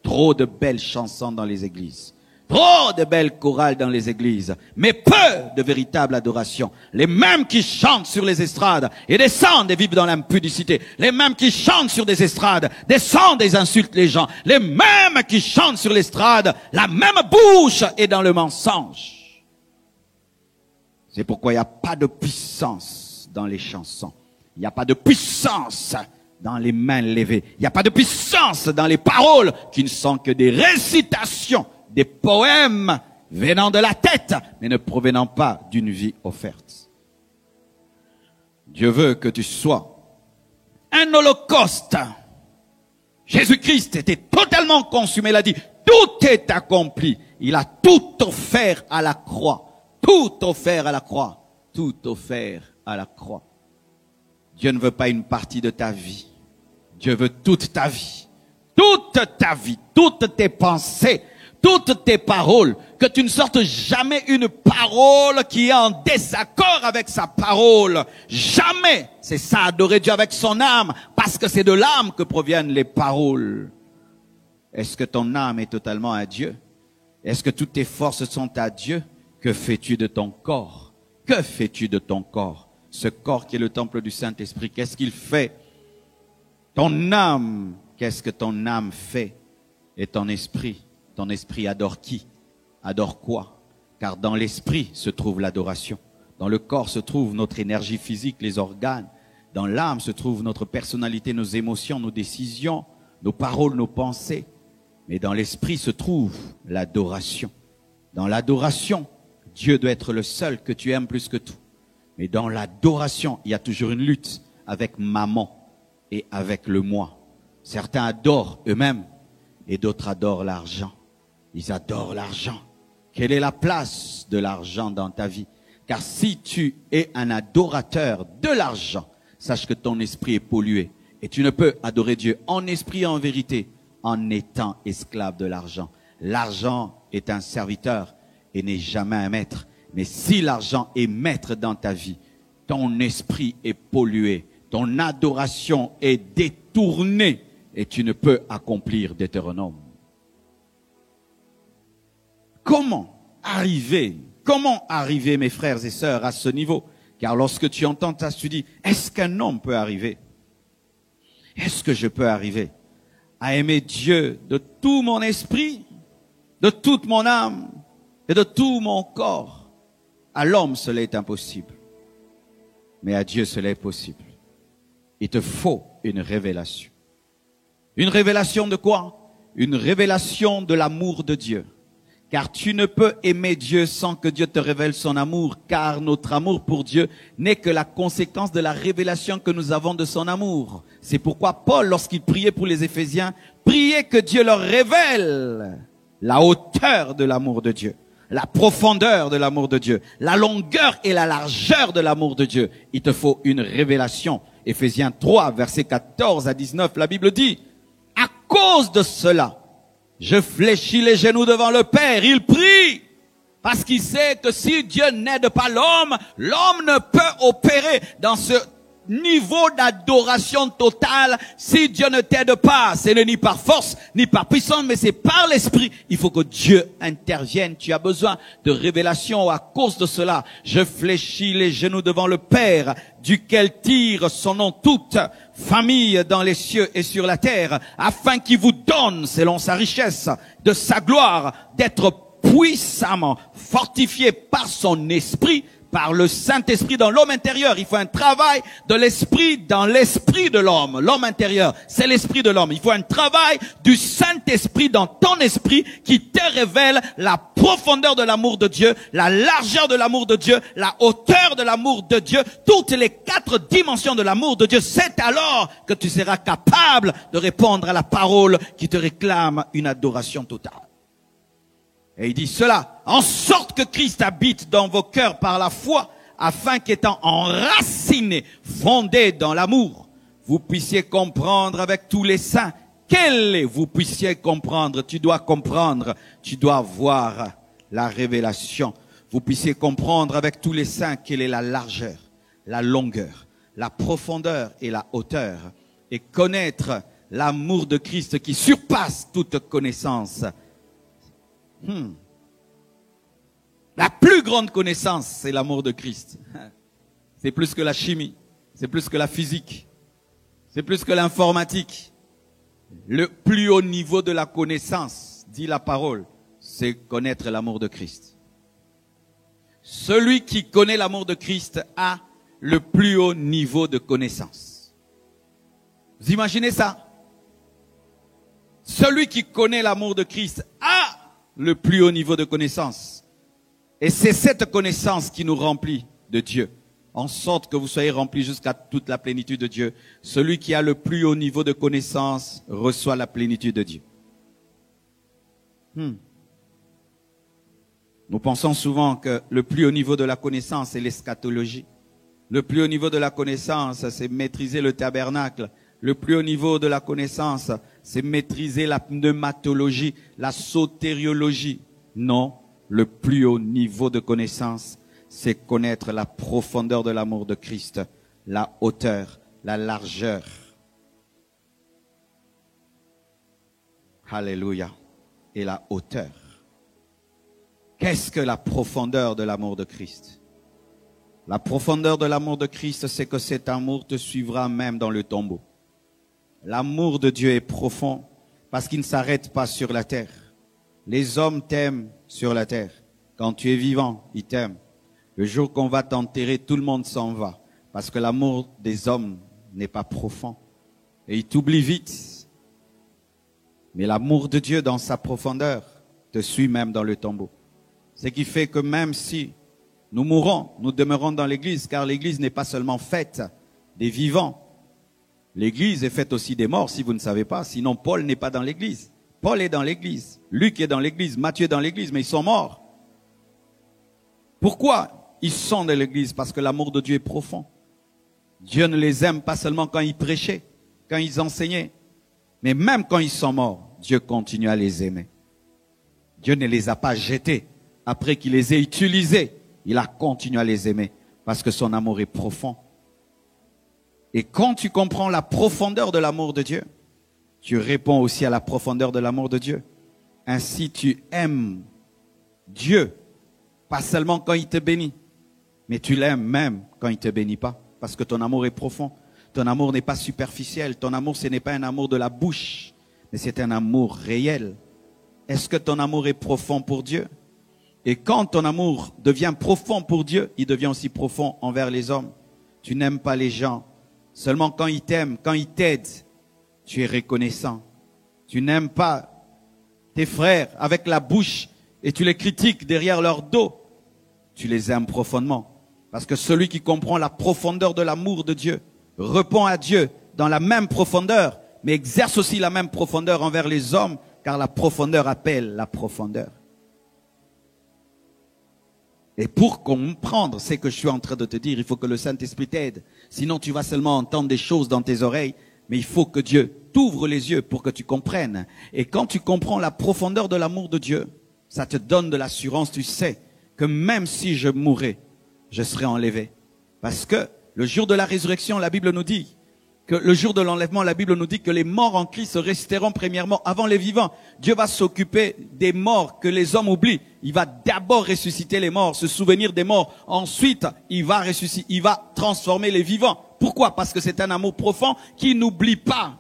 Trop de belles chansons dans les églises. Trop de belles chorales dans les églises. Mais peu de véritable adoration. Les mêmes qui chantent sur les estrades et descendent et vivent dans l'impudicité. Les mêmes qui chantent sur des estrades descendent et insultent les gens. Les mêmes qui chantent sur l'estrade, la même bouche est dans le mensonge. C'est pourquoi il n'y a pas de puissance dans les chansons. Il n'y a pas de puissance dans les mains levées. Il n'y a pas de puissance dans les paroles qui ne sont que des récitations, des poèmes venant de la tête, mais ne provenant pas d'une vie offerte. Dieu veut que tu sois un holocauste. Jésus-Christ était totalement consumé, il a dit, tout est accompli. Il a tout offert à la croix. Tout offert à la croix. Tout offert à la croix. Dieu ne veut pas une partie de ta vie. Dieu veut toute ta vie. Toute ta vie, toutes tes pensées, toutes tes paroles, que tu ne sortes jamais une parole qui est en désaccord avec sa parole. Jamais. C'est ça, adorer Dieu avec son âme, parce que c'est de l'âme que proviennent les paroles. Est-ce que ton âme est totalement à Dieu? Est-ce que toutes tes forces sont à Dieu? Que fais-tu de ton corps? Que fais-tu de ton corps? Ce corps qui est le temple du Saint-Esprit, qu'est-ce qu'il fait? Ton âme, qu'est-ce que ton âme fait? Et ton esprit adore qui? Adore quoi? Car dans l'esprit se trouve l'adoration. Dans le corps se trouve notre énergie physique, les organes. Dans l'âme se trouve notre personnalité, nos émotions, nos décisions, nos paroles, nos pensées. Mais dans l'esprit se trouve l'adoration. Dans l'adoration, Dieu doit être le seul que tu aimes plus que tout. Mais dans l'adoration, il y a toujours une lutte avec maman et avec le moi. Certains adorent eux-mêmes et d'autres adorent l'argent. Ils adorent l'argent. Quelle est la place de l'argent dans ta vie? Car si tu es un adorateur de l'argent, sache que ton esprit est pollué. Et tu ne peux adorer Dieu en esprit et en vérité en étant esclave de l'argent. L'argent est un serviteur et n'est jamais un maître. Mais si l'argent est maître dans ta vie, ton esprit est pollué, ton adoration est détournée et tu ne peux accomplir Deutéronome. Comment arriver, mes frères et sœurs, à ce niveau? Car lorsque tu entends ça, tu dis, est-ce qu'un homme peut arriver? Est-ce que je peux arriver à aimer Dieu de tout mon esprit, de toute mon âme et de tout mon corps? À l'homme, cela est impossible. Mais à Dieu, cela est possible. Il te faut une révélation. Une révélation de quoi? Une révélation de l'amour de Dieu. Car tu ne peux aimer Dieu sans que Dieu te révèle son amour, car notre amour pour Dieu n'est que la conséquence de la révélation que nous avons de son amour. C'est pourquoi Paul, lorsqu'il priait pour les Éphésiens, priait que Dieu leur révèle la hauteur de l'amour de Dieu, la profondeur de l'amour de Dieu, la longueur et la largeur de l'amour de Dieu. Il te faut une révélation. Éphésiens 3, versets 14 à 19, la Bible dit, « À cause de cela, je fléchis les genoux devant le Père. » Il prie parce qu'il sait que si Dieu n'aide pas l'homme, l'homme ne peut opérer dans ce niveau d'adoration totale si Dieu ne t'aide pas. Ce n'est ni par force, ni par puissance, mais c'est par l'Esprit. Il faut que Dieu intervienne. Tu as besoin de révélation. À cause de cela, je fléchis les genoux devant le Père, duquel tire son nom toute famille dans les cieux et sur la terre, afin qu'il vous donne, selon sa richesse, de sa gloire, d'être puissamment fortifié par son esprit, par le Saint-Esprit dans l'homme intérieur. Il faut un travail de l'esprit dans l'esprit de l'homme. L'homme intérieur, c'est l'esprit de l'homme. Il faut un travail du Saint-Esprit dans ton esprit qui te révèle la profondeur de l'amour de Dieu, la largeur de l'amour de Dieu, la hauteur de l'amour de Dieu, toutes les 4 dimensions de l'amour de Dieu. C'est alors que tu seras capable de répondre à la parole qui te réclame une adoration totale. Et il dit cela, en sorte que Christ habite dans vos cœurs par la foi, afin qu'étant enracinés, fondés dans l'amour, vous puissiez comprendre avec tous les saints. Vous puissiez comprendre, tu dois comprendre, tu dois voir la révélation. Vous puissiez comprendre avec tous les saints quelle est la largeur, la longueur, la profondeur et la hauteur, et connaître l'amour de Christ qui surpasse toute connaissance. La plus grande connaissance, c'est l'amour de Christ. C'est plus que la chimie, c'est plus que la physique, c'est plus que l'informatique. Le plus haut niveau de la connaissance, dit la parole, c'est connaître l'amour de Christ. Celui qui connaît l'amour de Christ a le plus haut niveau de connaissance. Vous imaginez ça? Celui qui connaît l'amour de Christ a le plus haut niveau de connaissance. Et c'est cette connaissance qui nous remplit de Dieu, en sorte que vous soyez remplis jusqu'à toute la plénitude de Dieu. Celui qui a le plus haut niveau de connaissance reçoit la plénitude de Dieu. Nous pensons souvent que le plus haut niveau de la connaissance, c'est l'eschatologie. Le plus haut niveau de la connaissance, c'est maîtriser le tabernacle. Le plus haut niveau de la connaissance, c'est maîtriser la pneumatologie, la sotériologie. Non, le plus haut niveau de connaissance, c'est connaître la profondeur de l'amour de Christ, la hauteur, la largeur. Alléluia. Et la hauteur. Qu'est-ce que la profondeur de l'amour de Christ? La profondeur de l'amour de Christ, c'est que cet amour te suivra même dans le tombeau. L'amour de Dieu est profond parce qu'il ne s'arrête pas sur la terre. Les hommes t'aiment sur la terre. Quand tu es vivant, ils t'aiment. Le jour qu'on va t'enterrer, tout le monde s'en va parce que l'amour des hommes n'est pas profond. Et ils t'oublient vite. Mais l'amour de Dieu dans sa profondeur te suit même dans le tombeau. Ce qui fait que même si nous mourons, nous demeurons dans l'église, car l'église n'est pas seulement faite des vivants. L'église est faite aussi des morts, si vous ne savez pas. Sinon, Paul n'est pas dans l'église. Paul est dans l'église. Luc est dans l'église. Matthieu est dans l'église, mais ils sont morts. Pourquoi ils sont dans l'église? Parce que l'amour de Dieu est profond. Dieu ne les aime pas seulement quand ils prêchaient, quand ils enseignaient, mais même quand ils sont morts, Dieu continue à les aimer. Dieu ne les a pas jetés après qu'il les ait utilisés. Il a continué à les aimer parce que son amour est profond. Et quand tu comprends la profondeur de l'amour de Dieu, tu réponds aussi à la profondeur de l'amour de Dieu. Ainsi, tu aimes Dieu, pas seulement quand il te bénit, mais tu l'aimes même quand il ne te bénit pas, parce que ton amour est profond. Ton amour n'est pas superficiel. Ton amour, ce n'est pas un amour de la bouche, mais c'est un amour réel. Est-ce que ton amour est profond pour Dieu? Et quand ton amour devient profond pour Dieu, il devient aussi profond envers les hommes. Tu n'aimes pas les gens. Seulement quand ils t'aiment, quand ils t'aident, tu es reconnaissant. Tu n'aimes pas tes frères avec la bouche et tu les critiques derrière leur dos. Tu les aimes profondément. Parce que celui qui comprend la profondeur de l'amour de Dieu répond à Dieu dans la même profondeur, mais exerce aussi la même profondeur envers les hommes, car la profondeur appelle la profondeur. Et pour comprendre ce que je suis en train de te dire, il faut que le Saint-Esprit t'aide. Sinon, tu vas seulement entendre des choses dans tes oreilles, mais il faut que Dieu t'ouvre les yeux pour que tu comprennes. Et quand tu comprends la profondeur de l'amour de Dieu, ça te donne de l'assurance, tu sais que même si je mourais, je serai enlevé. Parce que le jour de la résurrection, la Bible nous dit que le jour de l'enlèvement, la Bible nous dit que les morts en Christ resteront premièrement avant les vivants. Dieu va s'occuper des morts que les hommes oublient. Il va d'abord ressusciter les morts, se souvenir des morts. Ensuite, il va ressusciter, il va transformer les vivants. Pourquoi? Parce que c'est un amour profond qui n'oublie pas.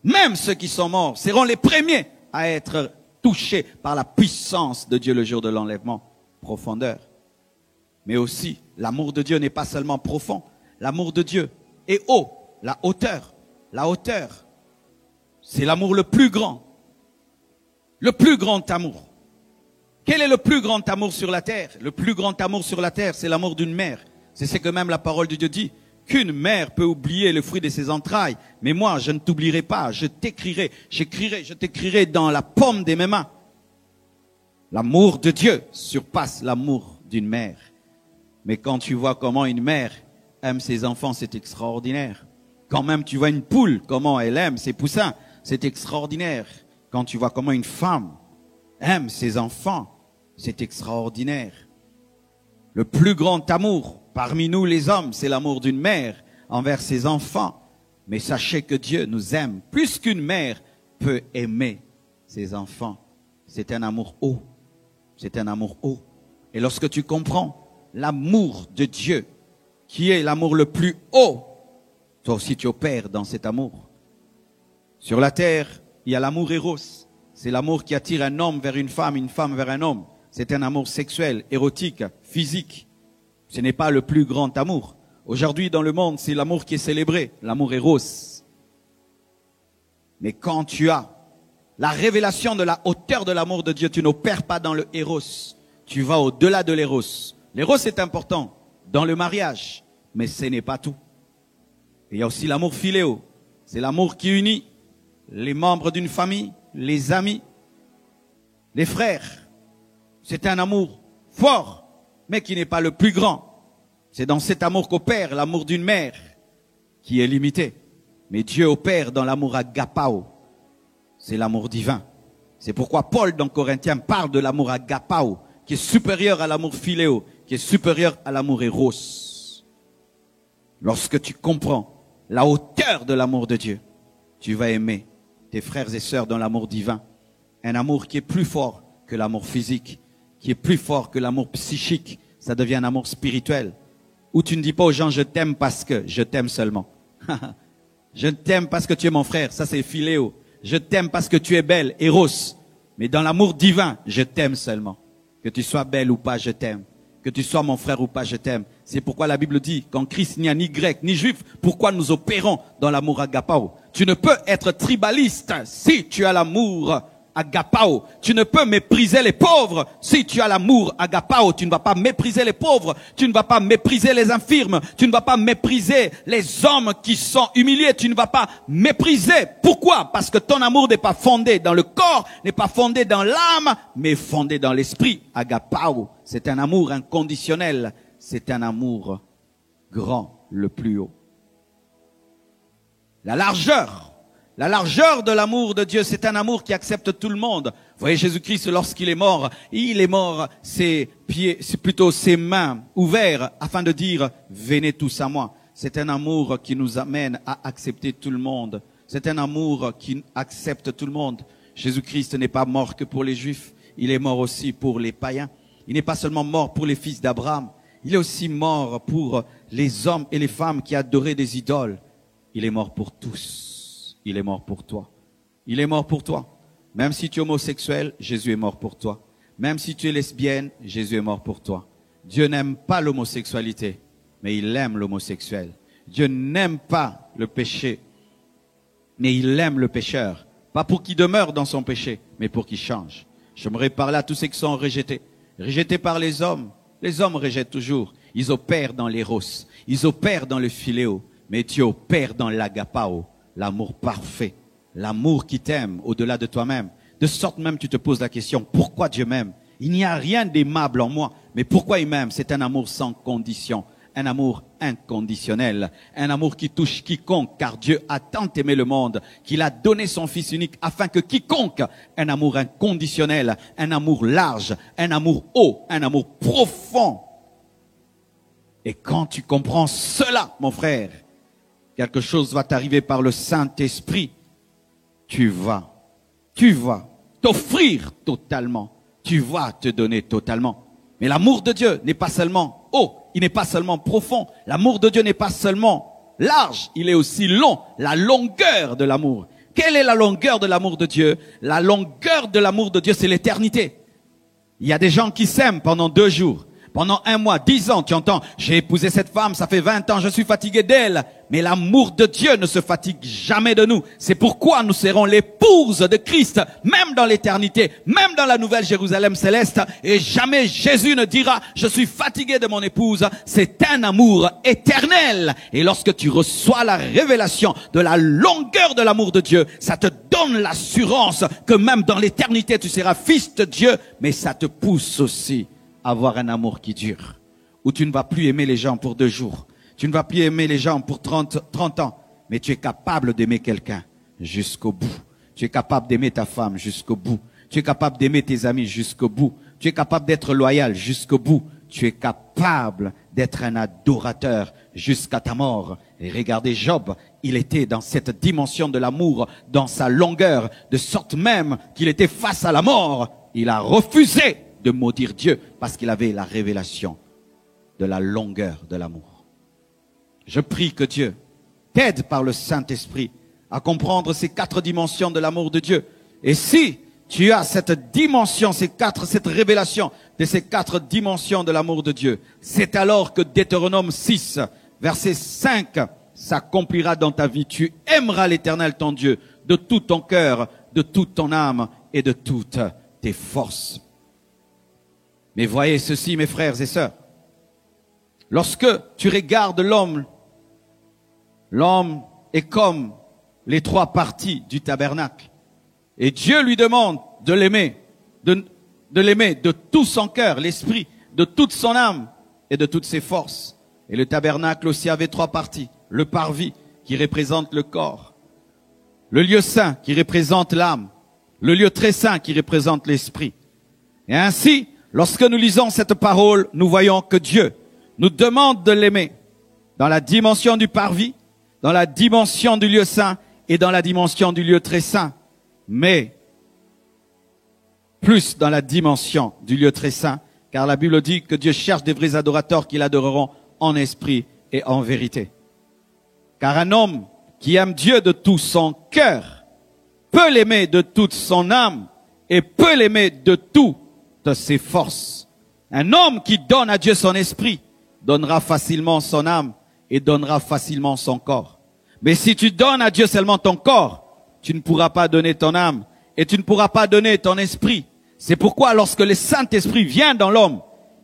Même ceux qui sont morts seront les premiers à être touchés par la puissance de Dieu le jour de l'enlèvement. Profondeur. Mais aussi, l'amour de Dieu n'est pas seulement profond. L'amour de Dieu est haut. La hauteur. La hauteur, c'est l'amour le plus grand. Le plus grand amour. Quel est le plus grand amour sur la terre? Le plus grand amour sur la terre, c'est l'amour d'une mère. C'est ce que même la parole de Dieu dit. Qu'une mère peut oublier le fruit de ses entrailles. Mais moi, je ne t'oublierai pas. Je t'écrirai. Je t'écrirai dans la paume de mes mains. L'amour de Dieu surpasse l'amour d'une mère. Mais quand tu vois comment une mère aime ses enfants, c'est extraordinaire. Quand même tu vois une poule, comment elle aime ses poussins, c'est extraordinaire. Quand tu vois comment une femme aime ses enfants, c'est extraordinaire. Le plus grand amour parmi nous les hommes, c'est l'amour d'une mère envers ses enfants. Mais sachez que Dieu nous aime plus qu'une mère peut aimer ses enfants. C'est un amour haut. C'est un amour haut. Et lorsque tu comprends l'amour de Dieu, qui est l'amour le plus haut, toi aussi tu opères dans cet amour. Sur la terre, il y a l'amour éros. C'est l'amour qui attire un homme vers une femme vers un homme. C'est un amour sexuel, érotique, physique. Ce n'est pas le plus grand amour. Aujourd'hui, dans le monde, c'est l'amour qui est célébré, l'amour éros. Mais quand tu as la révélation de la hauteur de l'amour de Dieu, tu n'opères pas dans le éros. Tu vas au-delà de l'éros. L'éros est important dans le mariage, mais ce n'est pas tout. Il y a aussi l'amour philéo. C'est l'amour qui unit les membres d'une famille, les amis, les frères. C'est un amour fort, mais qui n'est pas le plus grand. C'est dans cet amour qu'opère l'amour d'une mère, qui est limité. Mais Dieu opère dans l'amour agapao. C'est l'amour divin. C'est pourquoi Paul, dans Corinthiens, parle de l'amour agapao, qui est supérieur à l'amour philéo, qui est supérieur à l'amour éros. Lorsque tu comprends la hauteur de l'amour de Dieu, tu vas aimer tes frères et sœurs dans l'amour divin. Un amour qui est plus fort que l'amour physique, qui est plus fort que l'amour psychique. Ça devient un amour spirituel. Où tu ne dis pas aux gens, je t'aime parce que, je t'aime seulement. Je t'aime parce que tu es mon frère, ça c'est philéo. Je t'aime parce que tu es belle, éros. Mais dans l'amour divin, je t'aime seulement. Que tu sois belle ou pas, je t'aime. Que tu sois mon frère ou pas, je t'aime. C'est pourquoi la Bible dit qu'en Christ, il n'y a ni grec, ni juif. Pourquoi nous opérons dans l'amour agapao? Tu ne peux être tribaliste si tu as l'amour agapao. Tu ne peux mépriser les pauvres si tu as l'amour agapao. Tu ne vas pas mépriser les pauvres. Tu ne vas pas mépriser les infirmes. Tu ne vas pas mépriser les hommes qui sont humiliés. Tu ne vas pas mépriser. Pourquoi? Parce que ton amour n'est pas fondé dans le corps, n'est pas fondé dans l'âme, mais fondé dans l'esprit. Agapao, c'est un amour inconditionnel. C'est un amour grand, le plus haut. La largeur de l'amour de Dieu, c'est un amour qui accepte tout le monde. Vous voyez Jésus-Christ, lorsqu'il est mort, ses pieds, c'est plutôt ses mains ouvertes afin de dire, venez tous à moi. C'est un amour qui nous amène à accepter tout le monde. C'est un amour qui accepte tout le monde. Jésus-Christ n'est pas mort que pour les Juifs, il est mort aussi pour les païens. Il n'est pas seulement mort pour les fils d'Abraham, il est aussi mort pour les hommes et les femmes qui adoraient des idoles. Il est mort pour tous. Il est mort pour toi. Il est mort pour toi. Même si tu es homosexuel, Jésus est mort pour toi. Même si tu es lesbienne, Jésus est mort pour toi. Dieu n'aime pas l'homosexualité, mais il aime l'homosexuel. Dieu n'aime pas le péché, mais il aime le pécheur. Pas pour qu'il demeure dans son péché, mais pour qu'il change. J'aimerais parler à tous ceux qui sont rejetés. Rejetés par les hommes. Les hommes rejettent toujours. Ils opèrent dans l'éros. Ils opèrent dans le philéo. Mais Dieu opère dans l'agapao, l'amour parfait. L'amour qui t'aime au-delà de toi-même. De sorte même tu te poses la question, pourquoi Dieu m'aime? Il n'y a rien d'aimable en moi. Mais pourquoi il m'aime? C'est un amour sans condition. Un amour inconditionnel, un amour qui touche quiconque, car Dieu a tant aimé le monde qu'il a donné son Fils unique afin que quiconque, un amour inconditionnel, un amour large, un amour haut, un amour profond. Et quand tu comprends cela, mon frère, quelque chose va t'arriver par le Saint-Esprit. Tu vas t'offrir totalement, tu vas te donner totalement. Mais l'amour de Dieu n'est pas seulement haut, il n'est pas seulement profond. L'amour de Dieu n'est pas seulement large, il est aussi long. La longueur de l'amour. Quelle est la longueur de l'amour de Dieu? La longueur de l'amour de Dieu, c'est l'éternité. Il y a des gens qui s'aiment pendant 2 jours, pendant 1 mois, 10 ans. Tu entends, j'ai épousé cette femme, ça fait 20 ans, je suis fatigué d'elle. Mais l'amour de Dieu ne se fatigue jamais de nous. C'est pourquoi nous serons l'épouse de Christ, même dans l'éternité, même dans la nouvelle Jérusalem céleste. Et jamais Jésus ne dira, je suis fatigué de mon épouse. C'est un amour éternel. Et lorsque tu reçois la révélation de la longueur de l'amour de Dieu, ça te donne l'assurance que même dans l'éternité, tu seras fils de Dieu. Mais ça te pousse aussi à avoir un amour qui dure, où tu ne vas plus aimer les gens pour 2 jours. Tu ne vas plus aimer les gens pour 30 ans, mais tu es capable d'aimer quelqu'un jusqu'au bout. Tu es capable d'aimer ta femme jusqu'au bout. Tu es capable d'aimer tes amis jusqu'au bout. Tu es capable d'être loyal jusqu'au bout. Tu es capable d'être un adorateur jusqu'à ta mort. Et regardez Job, il était dans cette dimension de l'amour, dans sa longueur, de sorte même qu'il était face à la mort. Il a refusé de maudire Dieu parce qu'il avait la révélation de la longueur de l'amour. Je prie que Dieu t'aide par le Saint-Esprit à comprendre ces 4 dimensions de l'amour de Dieu. Et si tu as cette dimension, cette révélation de ces 4 dimensions de l'amour de Dieu, c'est alors que Deutéronome 6, verset 5, s'accomplira dans ta vie. Tu aimeras l'Éternel ton Dieu de tout ton cœur, de toute ton âme et de toutes tes forces. Mais voyez ceci, mes frères et sœurs. Lorsque tu regardes l'homme est comme les 3 parties du tabernacle. Et Dieu lui demande de l'aimer, de l'aimer de tout son cœur, l'esprit, de toute son âme et de toutes ses forces. Et le tabernacle aussi avait 3 parties. Le parvis qui représente le corps. Le lieu saint qui représente l'âme. Le lieu très saint qui représente l'esprit. Et ainsi, lorsque nous lisons cette parole, nous voyons que Dieu nous demande de l'aimer dans la dimension du parvis, dans la dimension du lieu saint et dans la dimension du lieu très saint. Mais plus dans la dimension du lieu très saint, car la Bible dit que Dieu cherche des vrais adorateurs qui l'adoreront en esprit et en vérité. Car un homme qui aime Dieu de tout son cœur peut l'aimer de toute son âme et peut l'aimer de toutes ses forces. Un homme qui donne à Dieu son esprit donnera facilement son âme et donnera facilement son corps. Mais si tu donnes à Dieu seulement ton corps, tu ne pourras pas donner ton âme et tu ne pourras pas donner ton esprit. C'est pourquoi lorsque le Saint-Esprit vient dans l'homme,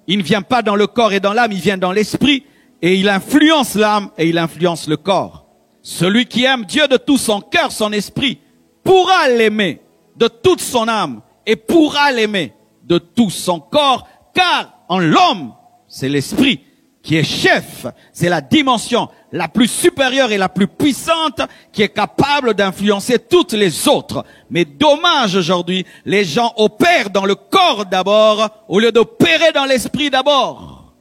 il ne vient pas dans le corps et dans l'âme, il vient dans l'esprit et il influence l'âme et il influence le corps. Celui qui aime Dieu de tout son cœur, son esprit, pourra l'aimer de toute son âme et pourra l'aimer de tout son corps, car en l'homme, c'est l'esprit qui est chef, c'est la dimension la plus supérieure et la plus puissante qui est capable d'influencer toutes les autres. Mais dommage aujourd'hui, les gens opèrent dans le corps d'abord au lieu d'opérer dans l'esprit d'abord.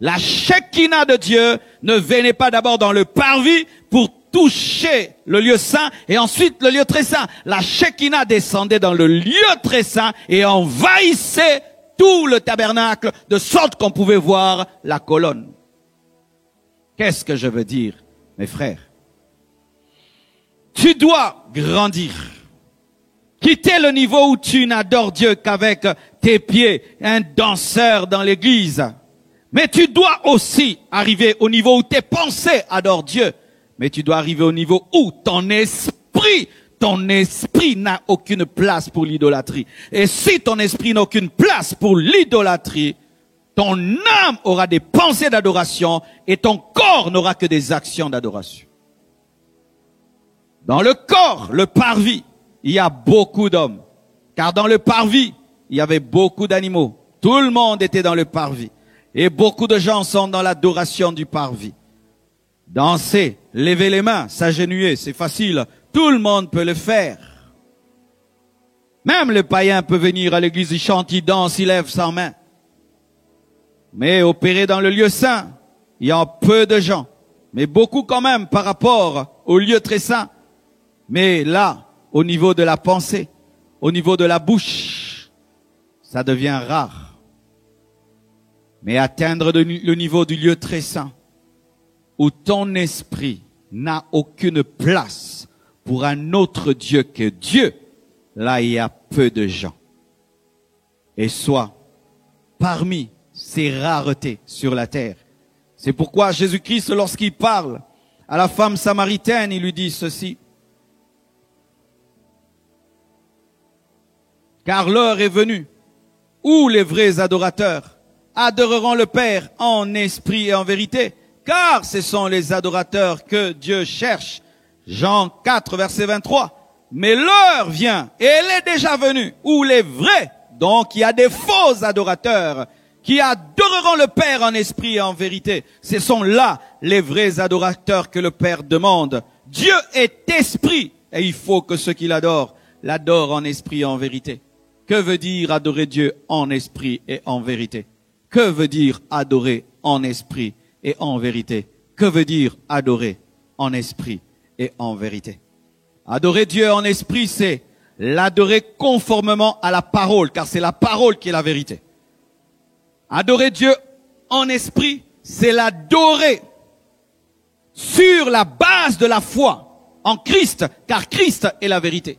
La Shekinah de Dieu ne venait pas d'abord dans le parvis pour toucher le lieu saint et ensuite le lieu très saint. La Shekinah descendait dans le lieu très saint et envahissait tout le tabernacle de sorte qu'on pouvait voir la colonne. Qu'est-ce que je veux dire, mes frères? Tu dois grandir. Quitter le niveau où tu n'adores Dieu qu'avec tes pieds, un danseur dans l'église. Mais tu dois aussi arriver au niveau où tes pensées adorent Dieu. Mais tu dois arriver au niveau où ton esprit n'a aucune place pour l'idolâtrie. Et si ton esprit n'a aucune place pour l'idolâtrie, ton âme aura des pensées d'adoration et ton corps n'aura que des actions d'adoration. Dans le corps, le parvis, il y a beaucoup d'hommes. Car dans le parvis, il y avait beaucoup d'animaux. Tout le monde était dans le parvis. Et beaucoup de gens sont dans l'adoration du parvis. Danser, lever les mains, s'agenouiller, c'est facile. Tout le monde peut le faire. Même le païen peut venir à l'église, il chante, il danse, il lève sa main. Mais opérer dans le lieu saint, il y a peu de gens. Mais beaucoup quand même par rapport au lieu très saint. Mais là, au niveau de la pensée, au niveau de la bouche, ça devient rare. Mais atteindre le niveau du lieu très saint, où ton esprit n'a aucune place pour un autre Dieu que Dieu, là il y a peu de gens. Et soit parmi ces raretés sur la terre. C'est pourquoi Jésus-Christ, lorsqu'il parle à la femme samaritaine, il lui dit ceci. Car l'heure est venue où les vrais adorateurs adoreront le Père en esprit et en vérité, car ce sont les adorateurs que Dieu cherche. Jean 4, verset 23. Mais l'heure vient, et elle est déjà venue, où les vrais, donc il y a des faux adorateurs, qui adoreront le Père en esprit et en vérité. Ce sont là les vrais adorateurs que le Père demande. Dieu est esprit, et il faut que ceux qui l'adorent en esprit et en vérité. Que veut dire adorer Dieu en esprit et en vérité? Que veut dire adorer en esprit et en vérité? Que veut dire adorer en esprit et en vérité? Adorer Dieu en esprit, c'est l'adorer conformément à la parole, car c'est la parole qui est la vérité. Adorer Dieu en esprit, c'est l'adorer sur la base de la foi en Christ, car Christ est la vérité.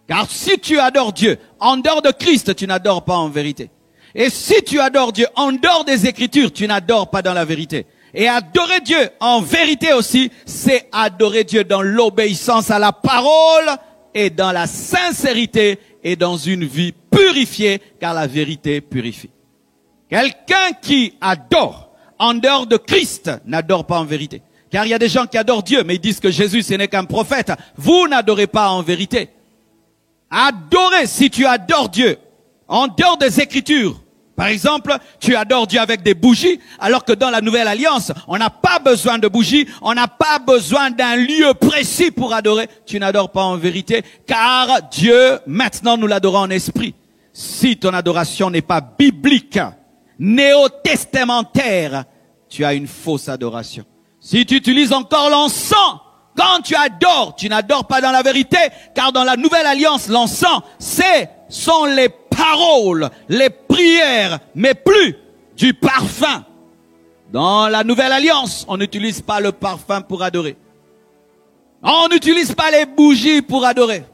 Car si tu adores Dieu en dehors de Christ, tu n'adores pas en vérité. Et si tu adores Dieu en dehors des Écritures, tu n'adores pas dans la vérité. Et adorer Dieu en vérité aussi, c'est adorer Dieu dans l'obéissance à la parole et dans la sincérité et dans une vie purifiée, car la vérité purifie. Quelqu'un qui adore en dehors de Christ n'adore pas en vérité. Car il y a des gens qui adorent Dieu, mais ils disent que Jésus ce n'est qu'un prophète. Vous n'adorez pas en vérité. Adorer, si tu adores Dieu en dehors des Écritures, par exemple, tu adores Dieu avec des bougies, alors que dans la Nouvelle Alliance, on n'a pas besoin de bougies, on n'a pas besoin d'un lieu précis pour adorer. Tu n'adores pas en vérité, car Dieu, maintenant, nous l'adorons en esprit. Si ton adoration n'est pas biblique, néo-testamentaire, tu as une fausse adoration. Si tu utilises encore l'encens, quand tu adores, tu n'adores pas dans la vérité, car dans la Nouvelle Alliance, l'encens, sont les paroles, les prières, mais plus du parfum. Dans la Nouvelle Alliance, on n'utilise pas le parfum pour adorer. On n'utilise pas les bougies pour adorer.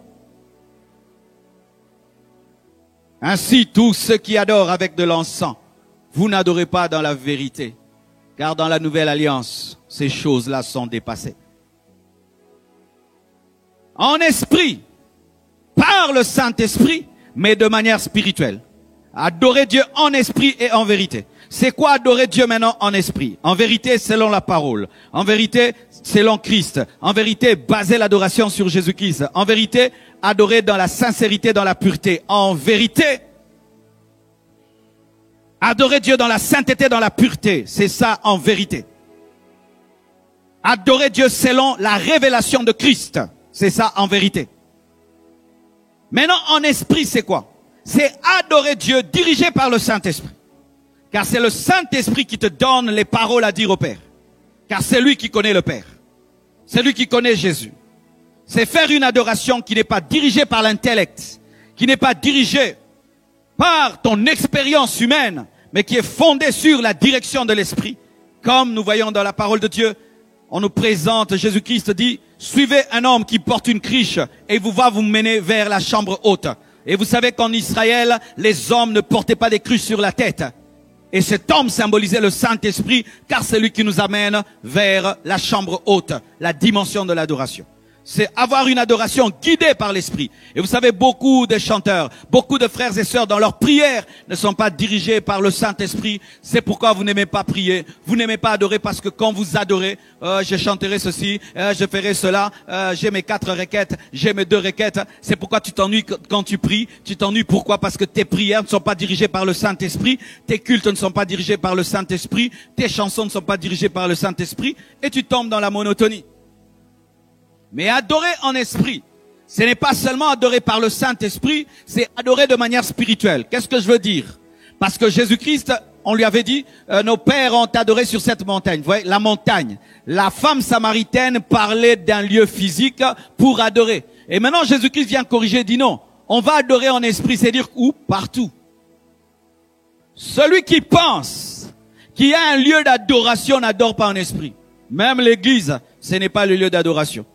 Ainsi, tous ceux qui adorent avec de l'encens, vous n'adorez pas dans la vérité, car dans la Nouvelle Alliance, ces choses-là sont dépassées. En esprit, par le Saint-Esprit, mais de manière spirituelle. Adorer Dieu en esprit et en vérité. C'est quoi adorer Dieu maintenant en esprit? En vérité, selon la parole. En vérité, selon Christ. En vérité, baser l'adoration sur Jésus-Christ. En vérité, adorer dans la sincérité, dans la pureté. En vérité, adorer Dieu dans la sainteté, dans la pureté. C'est ça en vérité. Adorer Dieu selon la révélation de Christ. C'est ça en vérité. Maintenant, en esprit, c'est quoi? C'est adorer Dieu dirigé par le Saint-Esprit. Car c'est le Saint-Esprit qui te donne les paroles à dire au Père. Car c'est lui qui connaît le Père. C'est lui qui connaît Jésus. C'est faire une adoration qui n'est pas dirigée par l'intellect, qui n'est pas dirigée par ton expérience humaine, mais qui est fondée sur la direction de l'Esprit. Comme nous voyons dans la parole de Dieu, on nous présente, Jésus-Christ dit, suivez un homme qui porte une criche et il va vous mener vers la chambre haute. Et vous savez qu'en Israël, les hommes ne portaient pas des cruches sur la tête. Et cet homme symbolisait le Saint-Esprit, car c'est lui qui nous amène vers la chambre haute, la dimension de l'adoration. C'est avoir une adoration guidée par l'Esprit. Et vous savez, beaucoup de chanteurs, beaucoup de frères et sœurs dans leurs prières ne sont pas dirigés par le Saint-Esprit. C'est pourquoi vous n'aimez pas prier, vous n'aimez pas adorer, parce que quand vous adorez, je chanterai ceci, je ferai cela, j'ai mes 4 requêtes, j'ai mes 2 requêtes. C'est pourquoi tu t'ennuies quand tu pries. Tu t'ennuies pourquoi? Parce que tes prières ne sont pas dirigées par le Saint-Esprit, tes cultes ne sont pas dirigés par le Saint-Esprit, tes chansons ne sont pas dirigées par le Saint-Esprit, et tu tombes dans la monotonie. Mais adorer en esprit, ce n'est pas seulement adorer par le Saint-Esprit, c'est adorer de manière spirituelle. Qu'est-ce que je veux dire? Parce que Jésus-Christ, on lui avait dit, nos pères ont adoré sur cette montagne. Vous voyez, la montagne. La femme samaritaine parlait d'un lieu physique pour adorer. Et maintenant, Jésus-Christ vient corriger et dit non, on va adorer en esprit, c'est-à-dire où? Partout. Celui qui pense qu'il y a un lieu d'adoration n'adore pas en esprit. Même l'église, ce n'est pas le lieu d'adoration.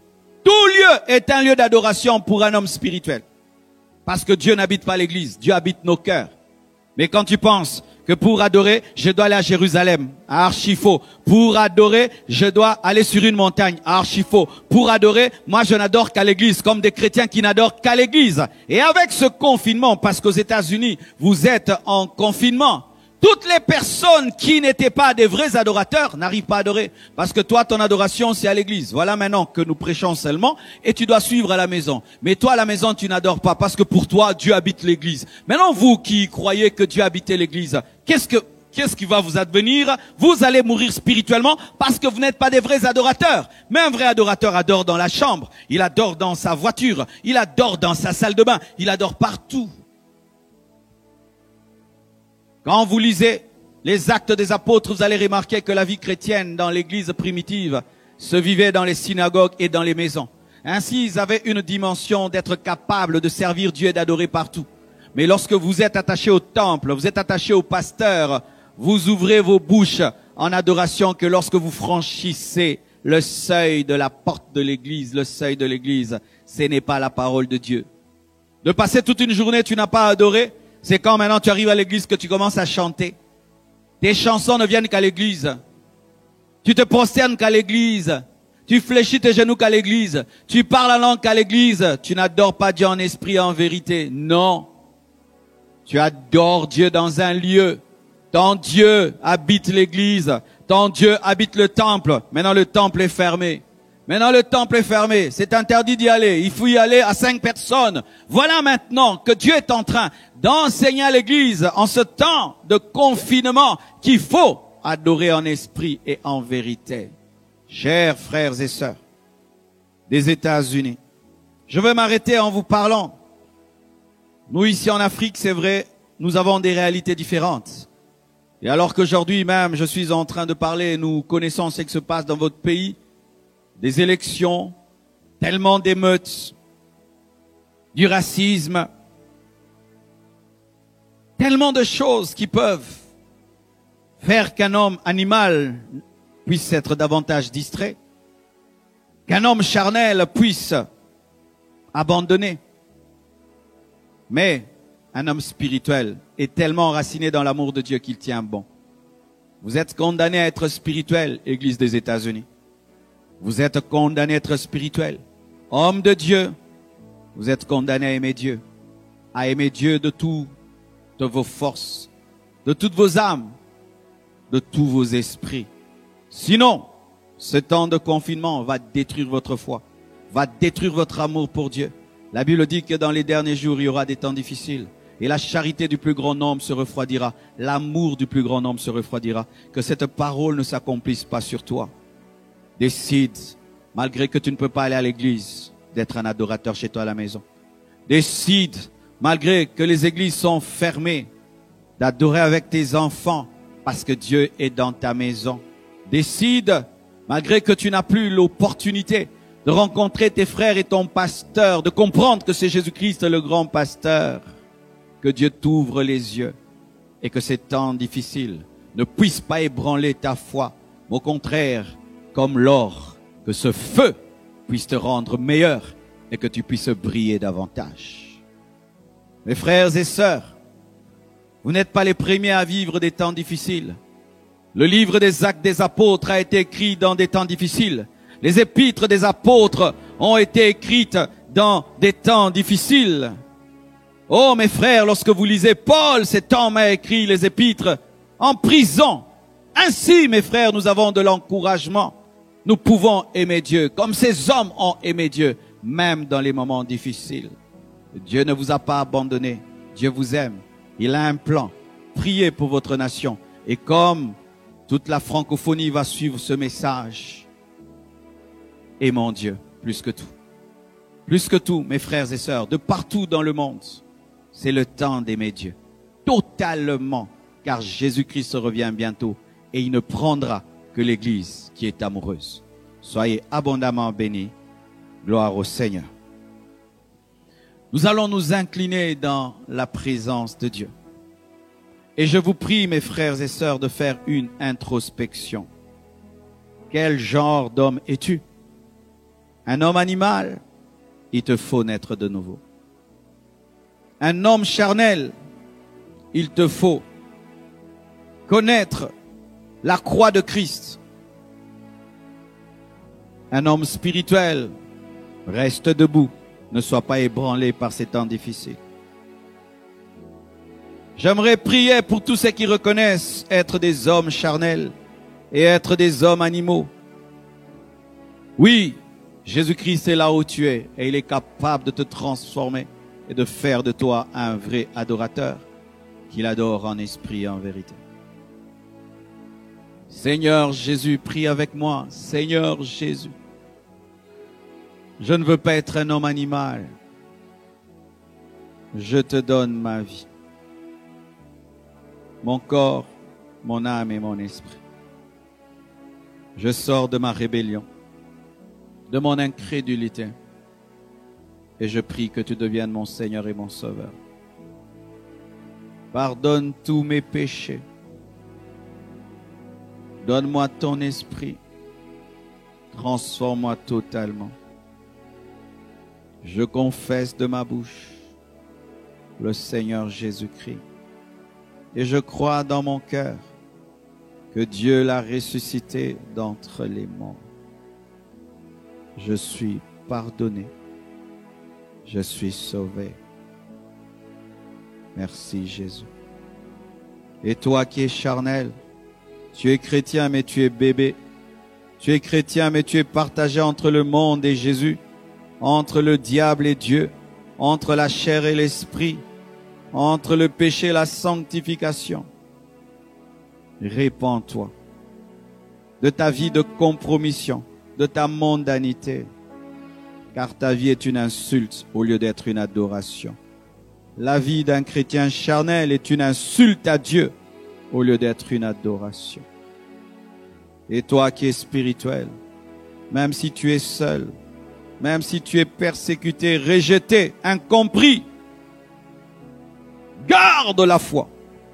Tout lieu est un lieu d'adoration pour un homme spirituel. Parce que Dieu n'habite pas l'église, Dieu habite nos cœurs. Mais quand tu penses que pour adorer, je dois aller à Jérusalem, à archi-faux. Pour adorer, je dois aller sur une montagne, à archi-faux. Pour adorer, moi je n'adore qu'à l'église, comme des chrétiens qui n'adorent qu'à l'église. Et avec ce confinement, parce qu'aux États-Unis, vous êtes en confinement, toutes les personnes qui n'étaient pas des vrais adorateurs n'arrivent pas à adorer. Parce que toi, ton adoration, c'est à l'église. Voilà maintenant que nous prêchons seulement et tu dois suivre à la maison. Mais toi, à la maison, tu n'adores pas parce que pour toi, Dieu habite l'église. Maintenant, vous qui croyez que Dieu habitait l'église, qu'est-ce qui va vous advenir? Vous allez mourir spirituellement parce que vous n'êtes pas des vrais adorateurs. Mais un vrai adorateur adore dans la chambre. Il adore dans sa voiture. Il adore dans sa salle de bain. Il adore partout. Quand vous lisez les Actes des Apôtres, vous allez remarquer que la vie chrétienne dans l'église primitive se vivait dans les synagogues et dans les maisons. Ainsi, ils avaient une dimension d'être capables de servir Dieu et d'adorer partout. Mais lorsque vous êtes attaché au temple, vous êtes attaché au pasteur, vous ouvrez vos bouches en adoration que lorsque vous franchissez le seuil de la porte de l'église, le seuil de l'église, ce n'est pas la parole de Dieu. De passer toute une journée, tu n'as pas adoré. C'est quand maintenant tu arrives à l'église que tu commences à chanter. Tes chansons ne viennent qu'à l'église. Tu te prosternes qu'à l'église. Tu fléchis tes genoux qu'à l'église. Tu parles la langue qu'à l'église. Tu n'adores pas Dieu en esprit et en vérité. Non. Tu adores Dieu dans un lieu. Ton Dieu habite l'église. Ton Dieu habite le temple. Maintenant le temple est fermé. Maintenant, le temple est fermé. C'est interdit d'y aller. Il faut y aller à 5 personnes. Voilà maintenant que Dieu est en train d'enseigner à l'église en ce temps de confinement qu'il faut adorer en esprit et en vérité. Chers frères et sœurs des États-Unis, je veux m'arrêter en vous parlant. Nous, ici en Afrique, c'est vrai, nous avons des réalités différentes. Et alors qu'aujourd'hui même, je suis en train de parler, nous connaissons ce qui se passe dans votre pays, des élections, tellement d'émeutes, du racisme, tellement de choses qui peuvent faire qu'un homme animal puisse être davantage distrait, qu'un homme charnel puisse abandonner. Mais un homme spirituel est tellement enraciné dans l'amour de Dieu qu'il tient bon. Vous êtes condamné à être spirituel, Église des États-Unis. Vous êtes condamné à être spirituel. Homme de Dieu, vous êtes condamné à aimer Dieu de toutes vos forces, de toutes vos âmes, de tous vos esprits. Sinon, ce temps de confinement va détruire votre foi, va détruire votre amour pour Dieu. La Bible dit que dans les derniers jours, il y aura des temps difficiles. Et la charité du plus grand nombre se refroidira. L'amour du plus grand nombre se refroidira. Que cette parole ne s'accomplisse pas sur toi. Décide, malgré que tu ne peux pas aller à l'église, d'être un adorateur chez toi à la maison. Décide, malgré que les églises sont fermées, d'adorer avec tes enfants parce que Dieu est dans ta maison. Décide, malgré que tu n'as plus l'opportunité de rencontrer tes frères et ton pasteur, de comprendre que c'est Jésus-Christ le grand pasteur, que Dieu t'ouvre les yeux et que ces temps difficiles ne puissent pas ébranler ta foi. Au contraire, comme l'or, que ce feu puisse te rendre meilleur et que tu puisses briller davantage. Mes frères et sœurs, Vous n'êtes pas les premiers à vivre des temps difficiles. Le livre des Actes des Apôtres a été écrit dans des temps difficiles. Les épîtres des apôtres ont été écrites dans des temps difficiles. Oh mes frères, lorsque vous lisez Paul, cet homme a écrit les épîtres en prison. Ainsi, mes frères, nous avons de l'encouragement. Nous pouvons aimer Dieu comme ces hommes ont aimé Dieu, même dans les moments difficiles. Dieu ne vous a pas abandonné. Dieu vous aime. Il a un plan. Priez pour votre nation. Et comme toute la francophonie va suivre ce message, aimons Dieu plus que tout. Plus que tout, mes frères et sœurs, de partout dans le monde, c'est le temps d'aimer Dieu. Totalement. Car Jésus-Christ revient bientôt et il ne prendra que l'Église qui est amoureuse. Soyez abondamment bénis. Gloire au Seigneur. Nous allons nous incliner dans la présence de Dieu. Et je vous prie, mes frères et sœurs, de faire une introspection. Quel genre d'homme es-tu? Un homme animal? Il te faut naître de nouveau. Un homme charnel? Il te faut connaître la croix de Christ. Un homme spirituel? Reste debout. Ne sois pas ébranlé par ces temps difficiles. J'aimerais prier pour tous ceux qui reconnaissent être des hommes charnels et être des hommes animaux. Oui, Jésus-Christ est là où tu es et il est capable de te transformer et de faire de toi un vrai adorateur qu'il adore en esprit et en vérité. Seigneur Jésus, prie avec moi. Seigneur Jésus, je ne veux pas être un homme animal. Je te donne ma vie. Mon corps, mon âme et mon esprit. Je sors de ma rébellion, de mon incrédulité, et je prie que tu deviennes mon Seigneur et mon Sauveur. Pardonne tous mes péchés. Donne-moi ton esprit. Transforme-moi totalement. Je confesse de ma bouche le Seigneur Jésus-Christ. Et je crois dans mon cœur que Dieu l'a ressuscité d'entre les morts. Je suis pardonné. Je suis sauvé. Merci Jésus. Et toi qui es charnel, tu es chrétien mais tu es bébé. Tu es chrétien mais tu es partagé entre le monde et Jésus, entre le diable et Dieu, entre la chair et l'esprit, entre le péché et la sanctification. Répands-toi de ta vie de compromission, de ta mondanité, car ta vie est une insulte au lieu d'être une adoration. La vie d'un chrétien charnel est une insulte à Dieu au lieu d'être une adoration. Et toi qui es spirituel, même si tu es seul, même si tu es persécuté, rejeté, incompris, garde la foi.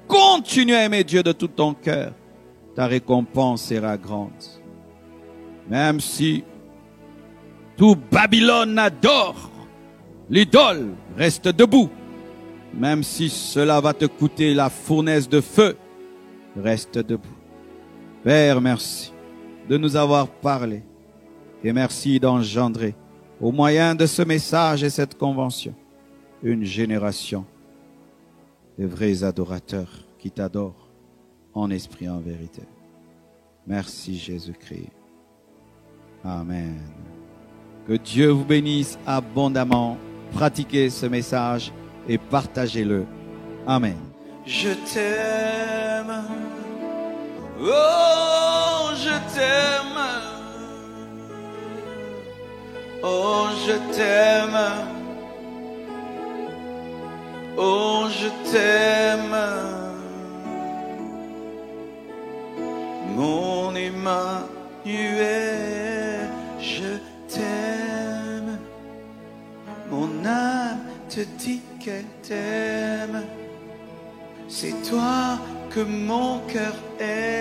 Continue à aimer Dieu de tout ton cœur. Ta récompense sera grande. Même si tout Babylone adore l'idole, reste debout. Même si cela va te coûter la fournaise de feu, reste debout. Père, merci de nous avoir parlé. Et merci d'engendrer, au moyen de ce message et cette convention, une génération de vrais adorateurs qui t'adorent en esprit et en vérité. Merci Jésus-Christ. Amen. Que Dieu vous bénisse abondamment. Pratiquez ce message et partagez-le. Amen. Je t'aime. Oh, je t'aime. Oh, je t'aime. Oh, je t'aime. Mon Emmanuel, je t'aime. Mon âme te dit qu'elle t'aime. C'est toi que mon cœur aime.